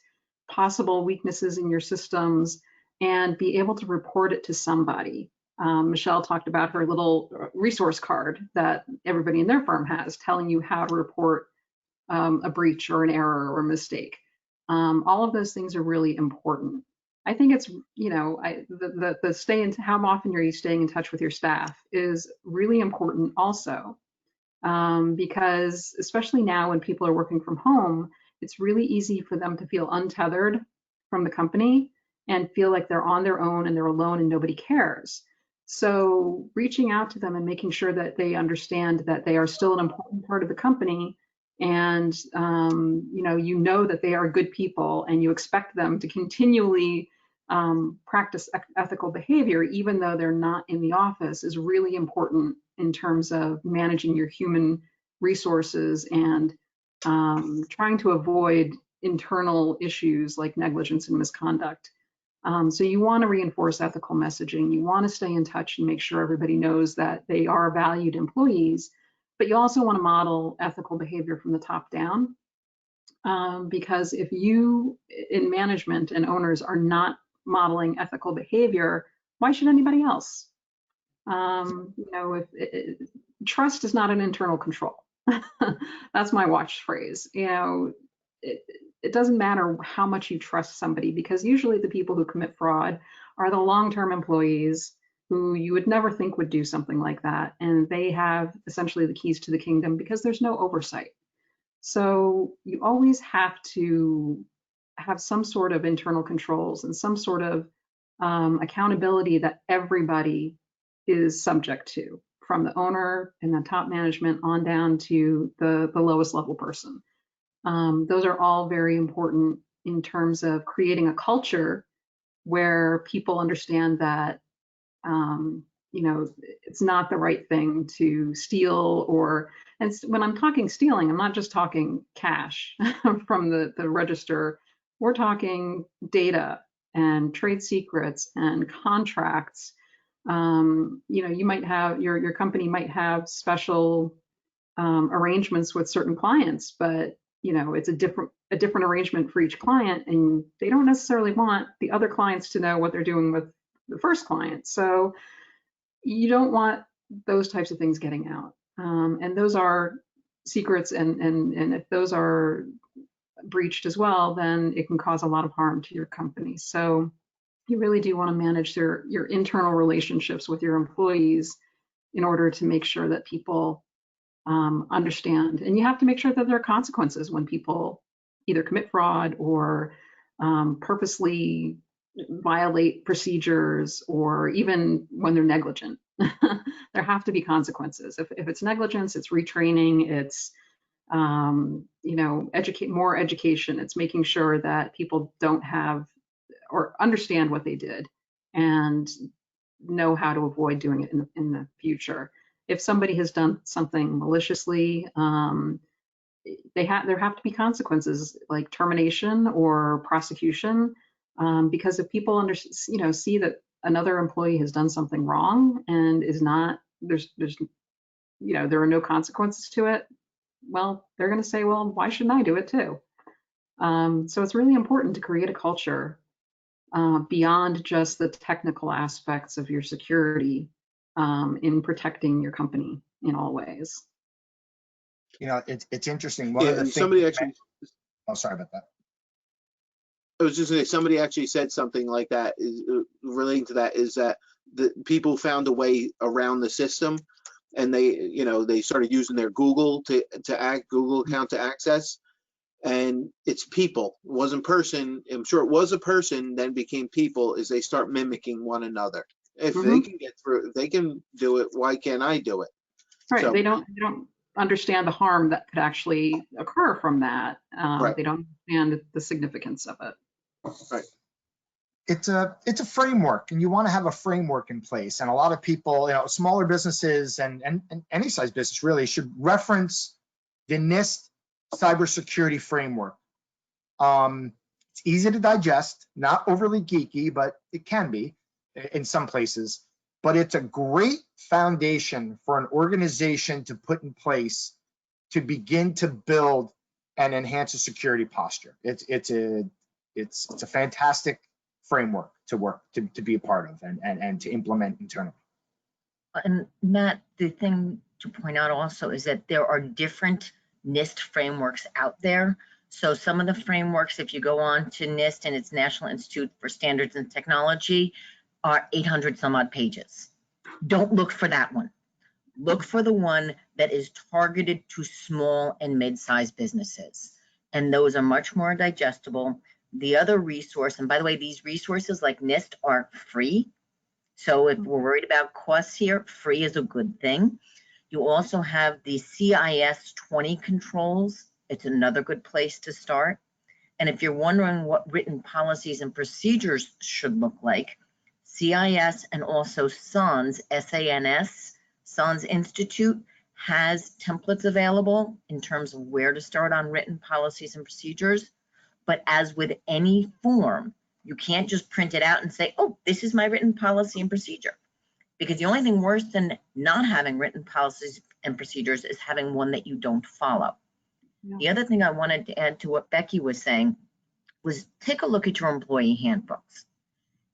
[SPEAKER 4] possible weaknesses in your systems, and be able to report it to somebody. Michelle talked about her little resource card that everybody in their firm has, telling you how to report a breach or an error or a mistake. All of those things are really important. I think it's, you know, how often are you staying in touch with your staff is really important also, because especially now when people are working from home, it's really easy for them to feel untethered from the company and feel like they're on their own and they're alone and nobody cares. So reaching out to them and making sure that they understand that they are still an important part of the company, and you know that they are good people and you expect them to continually practice ethical behavior even though they're not in the office, is really important in terms of managing your human resources and trying to avoid internal issues like negligence and misconduct. So you want to reinforce ethical messaging. You want to stay in touch and make sure everybody knows that they are valued employees, but you also want to model ethical behavior from the top down. Because if you in management and owners are not modeling ethical behavior, why should anybody else? Trust is not an internal control. That's my watch phrase. It doesn't matter how much you trust somebody, because usually the people who commit fraud are the long-term employees who you would never think would do something like that. And they have essentially the keys to the kingdom because there's no oversight. So you always have to have some sort of internal controls and some sort of accountability that everybody is subject to, from the owner and the top management on down to the lowest level person. Those are all very important in terms of creating a culture where people understand that it's not the right thing to steal, and when I'm talking stealing, I'm not just talking cash from the register. We're talking data and trade secrets and contracts. You might have your company might have special arrangements with certain clients, but it's a different arrangement for each client, and they don't necessarily want the other clients to know what they're doing with the first client. So you don't want those types of things getting out. And those are secrets, and if those are breached as well, then it can cause a lot of harm to your company. So you really do want to manage your internal relationships with your employees in order to make sure that people understand. And you have to make sure that there are consequences when people either commit fraud or purposely violate procedures, or even when they're negligent. There have to be consequences. If it's negligence, it's retraining, it's more education. It's making sure that people don't have or understand what they did and know how to avoid doing it in the future. If somebody has done something maliciously, there have to be consequences like termination or prosecution, because if people see that another employee has done something wrong and is not, there are no consequences to it, well, they're going to say, well, why shouldn't I do it too? So it's really important to create a culture beyond just the technical aspects of your security in protecting your company in all ways.
[SPEAKER 2] It's interesting. One of the things
[SPEAKER 1] somebody actually.
[SPEAKER 2] Oh, sorry about that.
[SPEAKER 1] I was just going to say, somebody actually said something like that, relating to that, is that the people found a way around the system, and they started using their Google Google account to access, and it's people. It wasn't person. I'm sure it was a person, then became people as they start mimicking one another. If they can get through, if they can do it, why can't I do it?
[SPEAKER 4] Right.
[SPEAKER 1] So,
[SPEAKER 4] they don't understand the harm that could actually occur from that.
[SPEAKER 1] Right.
[SPEAKER 4] They don't understand the significance of it.
[SPEAKER 1] Right.
[SPEAKER 2] it's a framework, and you want to have a framework in place. And a lot of people, smaller businesses and any size business really should reference the NIST Cybersecurity Framework. It's easy to digest, not overly geeky, but it can be in some places. But it's a great foundation for an organization to put in place to begin to build and enhance a security posture. It's a fantastic framework to be a part of and to implement internally.
[SPEAKER 3] And Matt, the thing to point out also is that there are different NIST frameworks out there. So some of the frameworks, if you go on to NIST and its National Institute for Standards and Technology, are 800 some odd pages. Don't look for that one. Look for the one that is targeted to small and mid-sized businesses. And those are much more digestible. The other resource, and by the way, these resources like NIST are free. So if we're worried about costs here, free is a good thing. You also have the CIS 20 controls. It's another good place to start. And if you're wondering what written policies and procedures should look like, CIS and also SANS, S-A-N-S, SANS Institute has templates available in terms of where to start on written policies and procedures. But as with any form, you can't just print it out and say, oh, this is my written policy and procedure. Because the only thing worse than not having written policies and procedures is having one that you don't follow. Yeah. The other thing I wanted to add to what Becky was saying was take a look at your employee handbooks.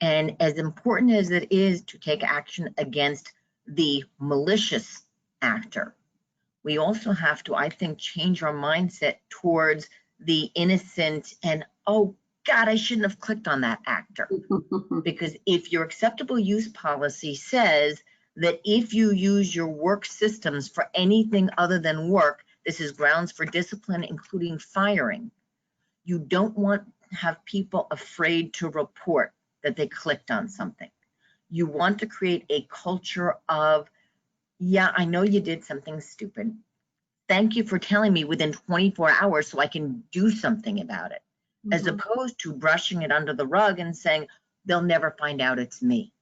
[SPEAKER 3] And as important as it is to take action against the malicious actor, we also have to, I think, change our mindset towards the innocent and, oh God, I shouldn't have clicked on that actor. Because if your acceptable use policy says that if you use your work systems for anything other than work, this is grounds for discipline, including firing, you don't want to have people afraid to report that they clicked on something. You want to create a culture of, yeah, I know you did something stupid. Thank you for telling me within 24 hours so I can do something about it, as opposed to brushing it under the rug and saying, they'll never find out it's me.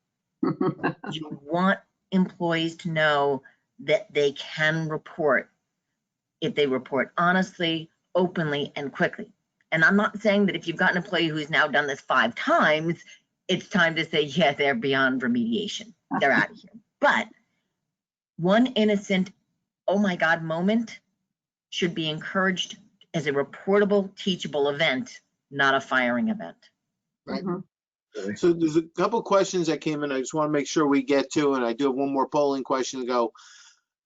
[SPEAKER 3] You want employees to know that they can report if they report honestly, openly, and quickly. And I'm not saying that if you've got an employee who's now done this 5 times, it's time to say, yeah, they're beyond remediation. They're out of here. But one innocent, oh my God moment should be encouraged as a reportable, teachable event, not a firing event.
[SPEAKER 1] Right. So there's a couple questions that came in. I just want to make sure we get to, and I do have one more polling question to go.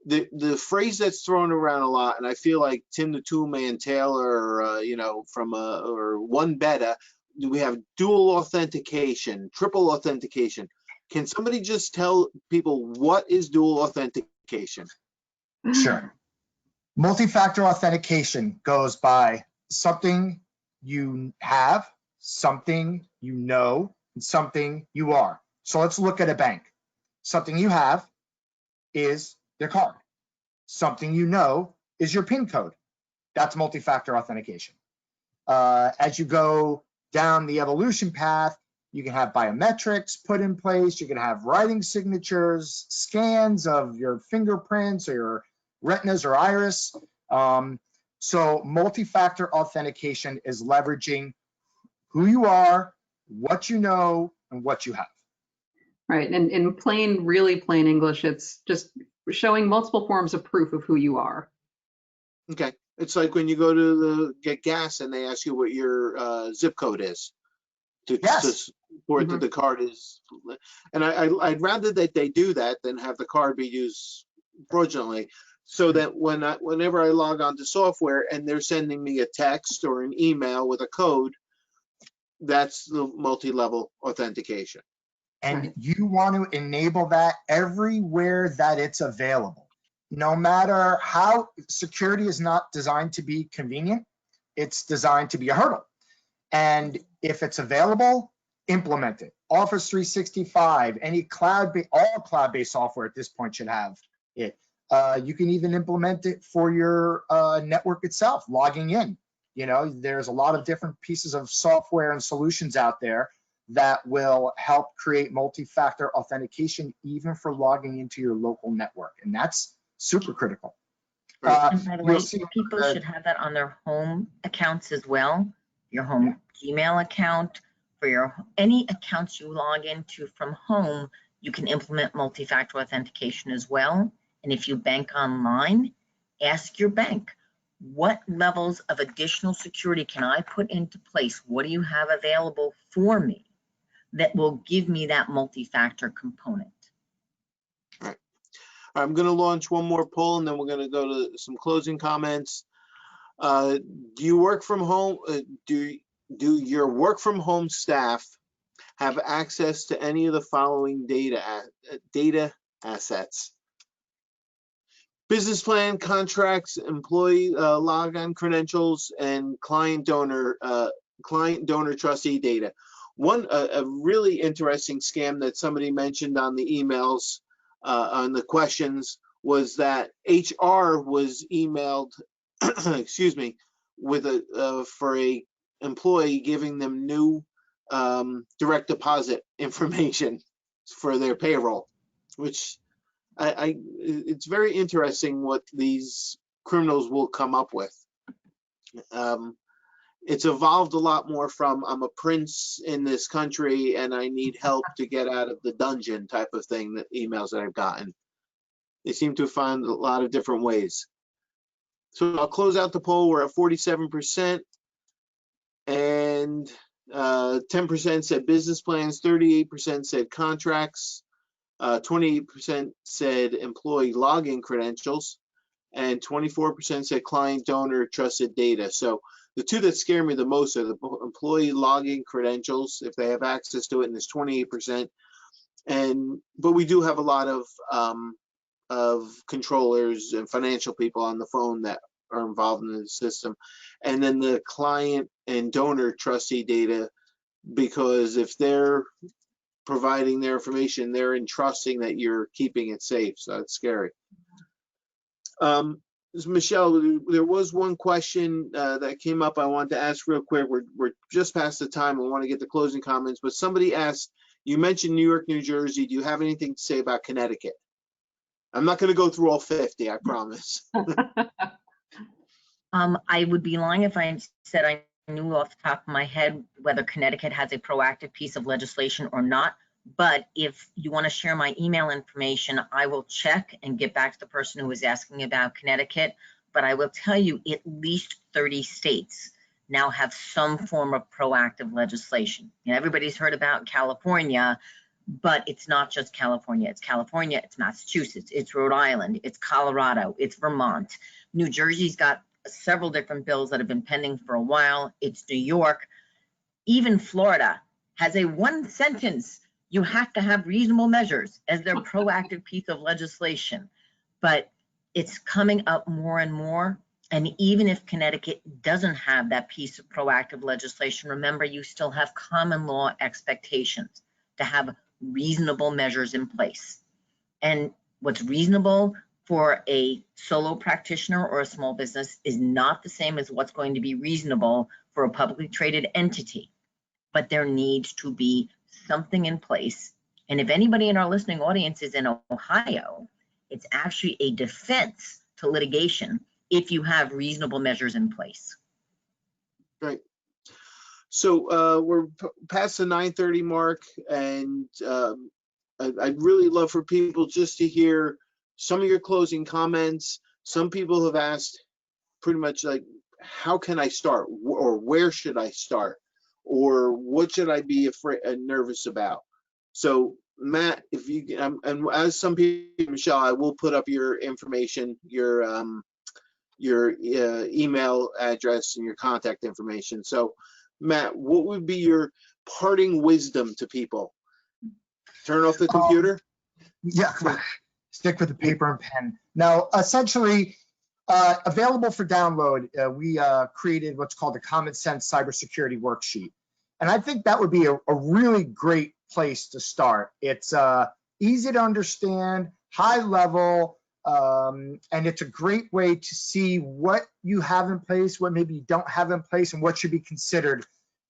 [SPEAKER 1] The phrase that's thrown around a lot, and I feel like Tim the Toolman Taylor, or one beta, we have dual authentication, triple authentication. Can somebody just tell people what is dual authentication?
[SPEAKER 2] Sure. Multi-factor authentication goes by something you have, something you know, and something you are. So let's look at a bank. Something you have is your card. Something you know is your PIN code. That's multi-factor authentication. As you go down the evolution path, you can have biometrics put in place. You can have writing signatures, scans of your fingerprints or your retinas or iris. So multi-factor authentication is leveraging who you are, what you know, and what you have.
[SPEAKER 4] Right, and in plain, really plain English, it's just showing multiple forms of proof of who you are.
[SPEAKER 1] Okay, it's like when you go to get gas and they ask you what your zip code is to support that the card is. And I'd rather that they do that than have the card be used fraudulently. So that whenever I log on to software and they're sending me a text or an email with a code, that's the multi-level authentication.
[SPEAKER 2] And you want to enable that everywhere that it's available. No matter how, security is not designed to be convenient, it's designed to be a hurdle. And if it's available, implement it. Office 365, any all cloud-based software at this point should have it. You can even implement it for your network itself, logging in. There's a lot of different pieces of software and solutions out there that will help create multi-factor authentication even for logging into your local network. And that's super critical.
[SPEAKER 3] And by the way,
[SPEAKER 2] You'll see
[SPEAKER 3] people should have that on their home accounts as well. Your home Gmail account, for your any accounts you log into from home, you can implement multi-factor authentication as well. And if you bank online, ask your bank, what levels of additional security can I put into place? What do you have available for me that will give me that multi-factor component?
[SPEAKER 1] All right. I'm going to launch one more poll, and then we're going to go to some closing comments. Do you work from home? Do your work from home staff have access to any of the following data assets? Business plan, contracts, employee logon credentials, and client donor trustee data. A really interesting scam that somebody mentioned on the emails, on the questions, was that HR was emailed, excuse me, with for a employee giving them new direct deposit information for their payroll, which it's very interesting what these criminals will come up with. It's evolved a lot more from I'm a prince in this country and I need help to get out of the dungeon type of thing, that emails that I've gotten. They seem to find a lot of different ways. So I'll close out the poll. We're at 47%, and 10% said business plans, 38% said contracts, 28% said employee login credentials, and 24% said client donor trusted data. So the two that scare me the most are the employee login credentials, if they have access to it, and there's 28%. But we do have a lot of controllers and financial people on the phone that are involved in the system. And then the client and donor trustee data, because if they're providing their information, they're entrusting that you're keeping it safe. So it's scary. Michelle, there was one question that came up I wanted to ask real quick. We're just past the time. I want to get the closing comments, but somebody asked, you mentioned New York, New Jersey. Do you have anything to say about Connecticut? I'm not going to go through all 50, I promise.
[SPEAKER 3] I would be lying if I said I knew off the top of my head whether Connecticut has a proactive piece of legislation or not. But if you want to share my email information, I will check and get back to the person who was asking about Connecticut. But I will tell you, at least 30 states now have some form of proactive legislation. You know, everybody's heard about California, but it's not just California. It's California, it's Massachusetts, it's Rhode Island, it's Colorado, it's Vermont. New Jersey's got several different bills that have been pending for a while. It's New York. Even Florida has a one sentence, you have to have reasonable measures, as their proactive piece of legislation. But it's coming up more and more. And even if Connecticut doesn't have that piece of proactive legislation, remember, you still have common law expectations to have reasonable measures in place. And what's reasonable for a solo practitioner or a small business is not the same as what's going to be reasonable for a publicly traded entity. But there needs to be something in place. And if anybody in our listening audience is in Ohio, it's actually a defense to litigation if you have reasonable measures in place.
[SPEAKER 1] Great. So we're past the 9:30 mark, and I'd really love for people just to hear some of your closing comments. Some people have asked pretty much like, how can I start, or where should I start, or what should I be afraid and nervous about? So Matt, if you and as some people, Michelle, I will put up your information, your email address and your contact information. So Matt, what would be your parting wisdom to people? Turn off the computer?
[SPEAKER 2] Yeah, stick with the paper and pen. Now, essentially, available for download, we created what's called the Common Sense Cybersecurity Worksheet. And I think that would be a really great place to start. It's easy to understand, high level, and it's a great way to see what you have in place, what maybe you don't have in place, and what should be considered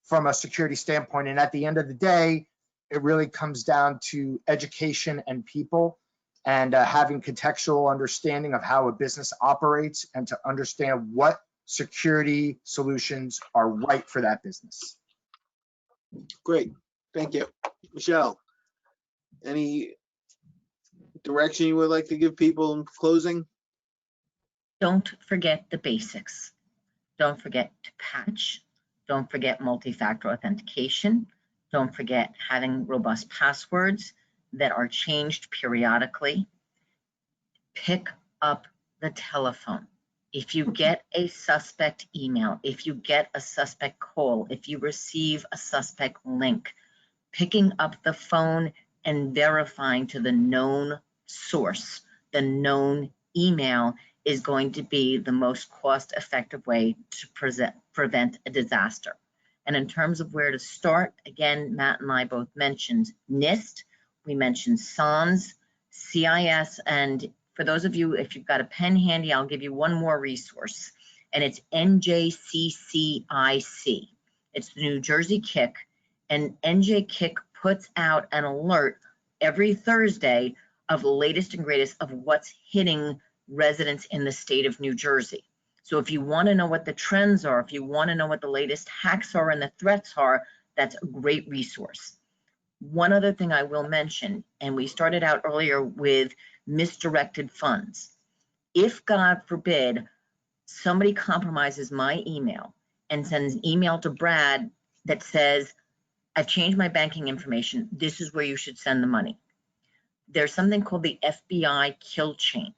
[SPEAKER 2] from a security standpoint. And at the end of the day, it really comes down to education and people, and having contextual understanding of how a business operates, and to understand what security solutions are right for that business.
[SPEAKER 1] Great, thank you. Michelle, any direction you would like to give people in closing?
[SPEAKER 3] Don't forget the basics. Don't forget to patch. Don't forget multi-factor authentication. Don't forget having robust passwords that are changed periodically. Pick up the telephone. If you get a suspect email, if you get a suspect call, if you receive a suspect link, picking up the phone and verifying to the known source, the known email, is going to be the most cost-effective way to prevent a disaster. And in terms of where to start, again, Matt and I both mentioned NIST, we mentioned SANS, CIS, and for those of you, if you've got a pen handy, I'll give you one more resource, and it's NJCCIC. It's the New Jersey KIC, and NJKIC puts out an alert every Thursday of the latest and greatest of what's hitting residents in the state of New Jersey. So if you want to know what the trends are, if you want to know what the latest hacks are and the threats are, that's a great resource. One other thing I will mention, and we started out earlier with misdirected funds. If, God forbid, somebody compromises my email and sends an email to Brad that says, I've changed my banking information, this is where you should send the money. There's something called the FBI kill chain.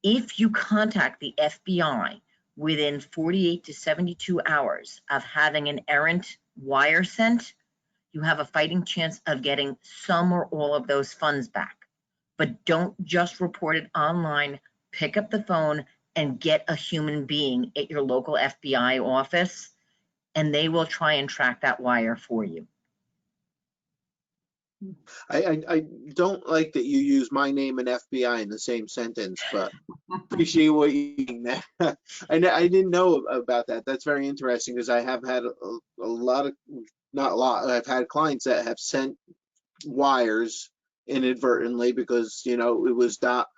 [SPEAKER 3] If you contact the FBI within 48 to 72 hours of having an errant wire sent, you have a fighting chance of getting some or all of those funds back. But don't just report it online. Pick up the phone and get a human being at your local FBI office, and they will try and track that wire for you.
[SPEAKER 1] I don't like that you use my name and FBI in the same sentence, but appreciate what you mean there. I didn't know about that. That's very interesting, because I have had a lot of, not a lot, I've had clients that have sent wires inadvertently because, it was not,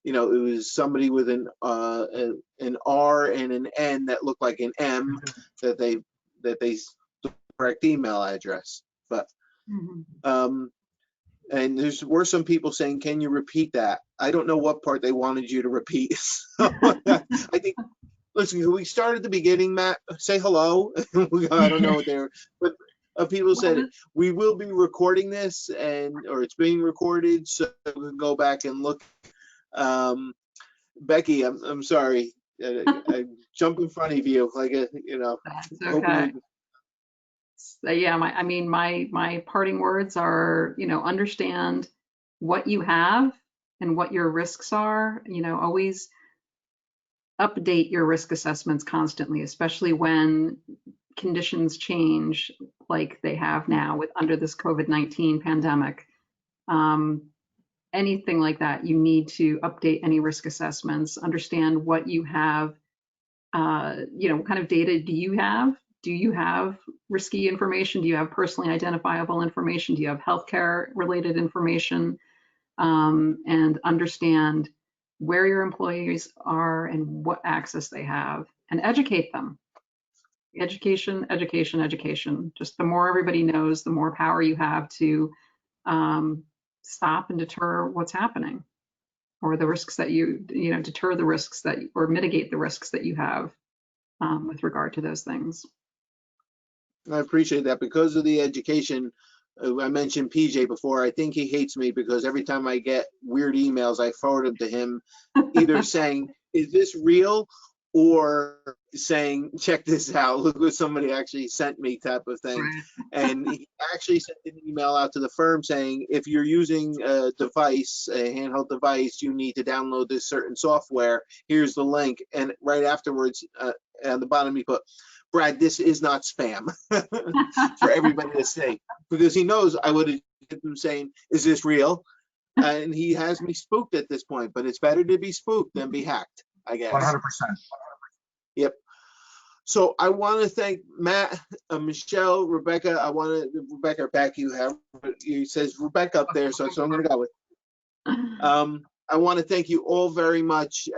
[SPEAKER 1] it was somebody with an R and an N that looked like an M that they the correct email address. But and were some people saying, can you repeat that? I don't know what part they wanted you to repeat. So I think, listen, can we start at the beginning, Matt? Say hello. I don't know what they're, but people said, we will be recording this, or it's being recorded, so we can go back and look. Becky, I'm sorry. I jump in front of you, like,
[SPEAKER 4] That's okay. Yeah, my parting words are, understand what you have and what your risks are. Always update your risk assessments constantly, especially when conditions change like they have now under this COVID-19 pandemic. Anything like that, you need to update any risk assessments, understand what you have, what kind of data do you have? Do you have risky information? Do you have personally identifiable information? Do you have healthcare related information? And understand where your employees are and what access they have, and educate them. Education, education, education. Just the more everybody knows, the more power you have to stop and deter what's happening, or the risks that deter the risks or mitigate the risks that you have with regard to those things.
[SPEAKER 1] I appreciate that. Because of the education, I mentioned PJ before. I think he hates me because every time I get weird emails, I forward them to him, either saying, is this real? Or saying, check this out, look what somebody actually sent me, type of thing.
[SPEAKER 4] Right.
[SPEAKER 1] And he actually sent an email out to the firm saying, if you're using a device, a handheld device, you need to download this certain software. Here's the link. And right afterwards, on the bottom, he put, Brad, this is not spam, for everybody to see, because he knows I would have been saying, is this real? And he has me spooked at this point, but it's better to be spooked than be hacked, I guess.
[SPEAKER 2] 100%.
[SPEAKER 1] Yep. So I want to thank Matt, Michelle, Rebecca. Rebecca, back you have, it says Rebecca up there, so I'm going to go with. I want to thank you all very much.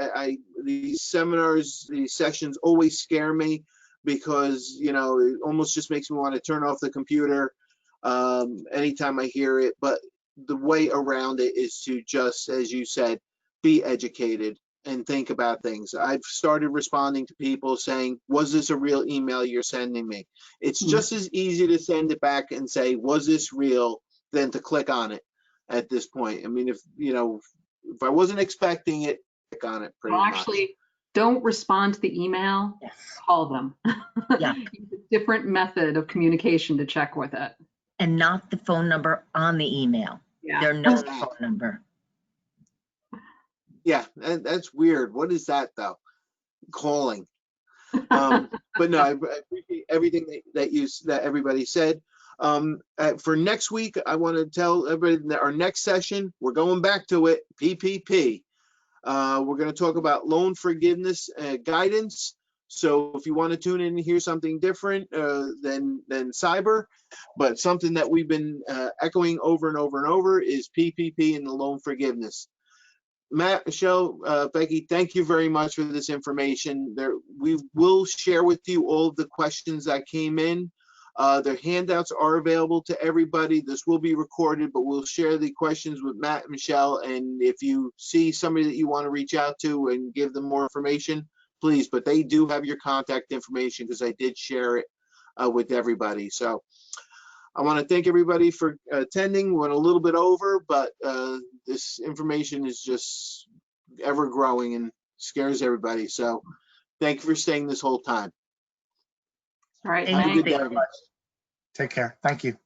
[SPEAKER 1] These seminars, these sessions always scare me because, you know, it almost just makes me want to turn off the computer anytime I hear it. But the way around it is to just, as you said, be educated and think about things. I've started responding to people saying, was this a real email you're sending me? It's just as easy to send it back and say, was this real, than to click on it at this point. I mean, if, you know, if I wasn't expecting it, click on it pretty
[SPEAKER 4] Well,
[SPEAKER 1] much.
[SPEAKER 4] actually, don't respond to the email,
[SPEAKER 3] Yes.
[SPEAKER 4] call them.
[SPEAKER 3] Yeah.
[SPEAKER 4] Use a different method of communication to check with it.
[SPEAKER 3] And not the phone number on the email.
[SPEAKER 4] Yeah.
[SPEAKER 3] Their known phone number.
[SPEAKER 1] Yeah, that's weird. What is that though? Calling. But no, I appreciate everything that everybody said. For next week, I want to tell everybody that our next session, we're going back to it, PPP. We're going to talk about loan forgiveness guidance. So if you want to tune in and hear something different than cyber, but something that we've been echoing over and over and over is PPP and the loan forgiveness. Matt, Michelle, Becky, thank you very much for this information. We will share with you all of the questions that came in. Their handouts are available to everybody. This will be recorded, but we'll share the questions with Matt and Michelle. And if you see somebody that you want to reach out to and give them more information, please. But they do have your contact information because I did share it with everybody. So I want to thank everybody for attending. We went a little bit over, but this information is just ever growing and scares everybody. So thank you for staying this whole time.
[SPEAKER 4] All right.
[SPEAKER 3] Thank
[SPEAKER 1] Have a
[SPEAKER 3] you.
[SPEAKER 1] good day.
[SPEAKER 2] Take care. Thank you.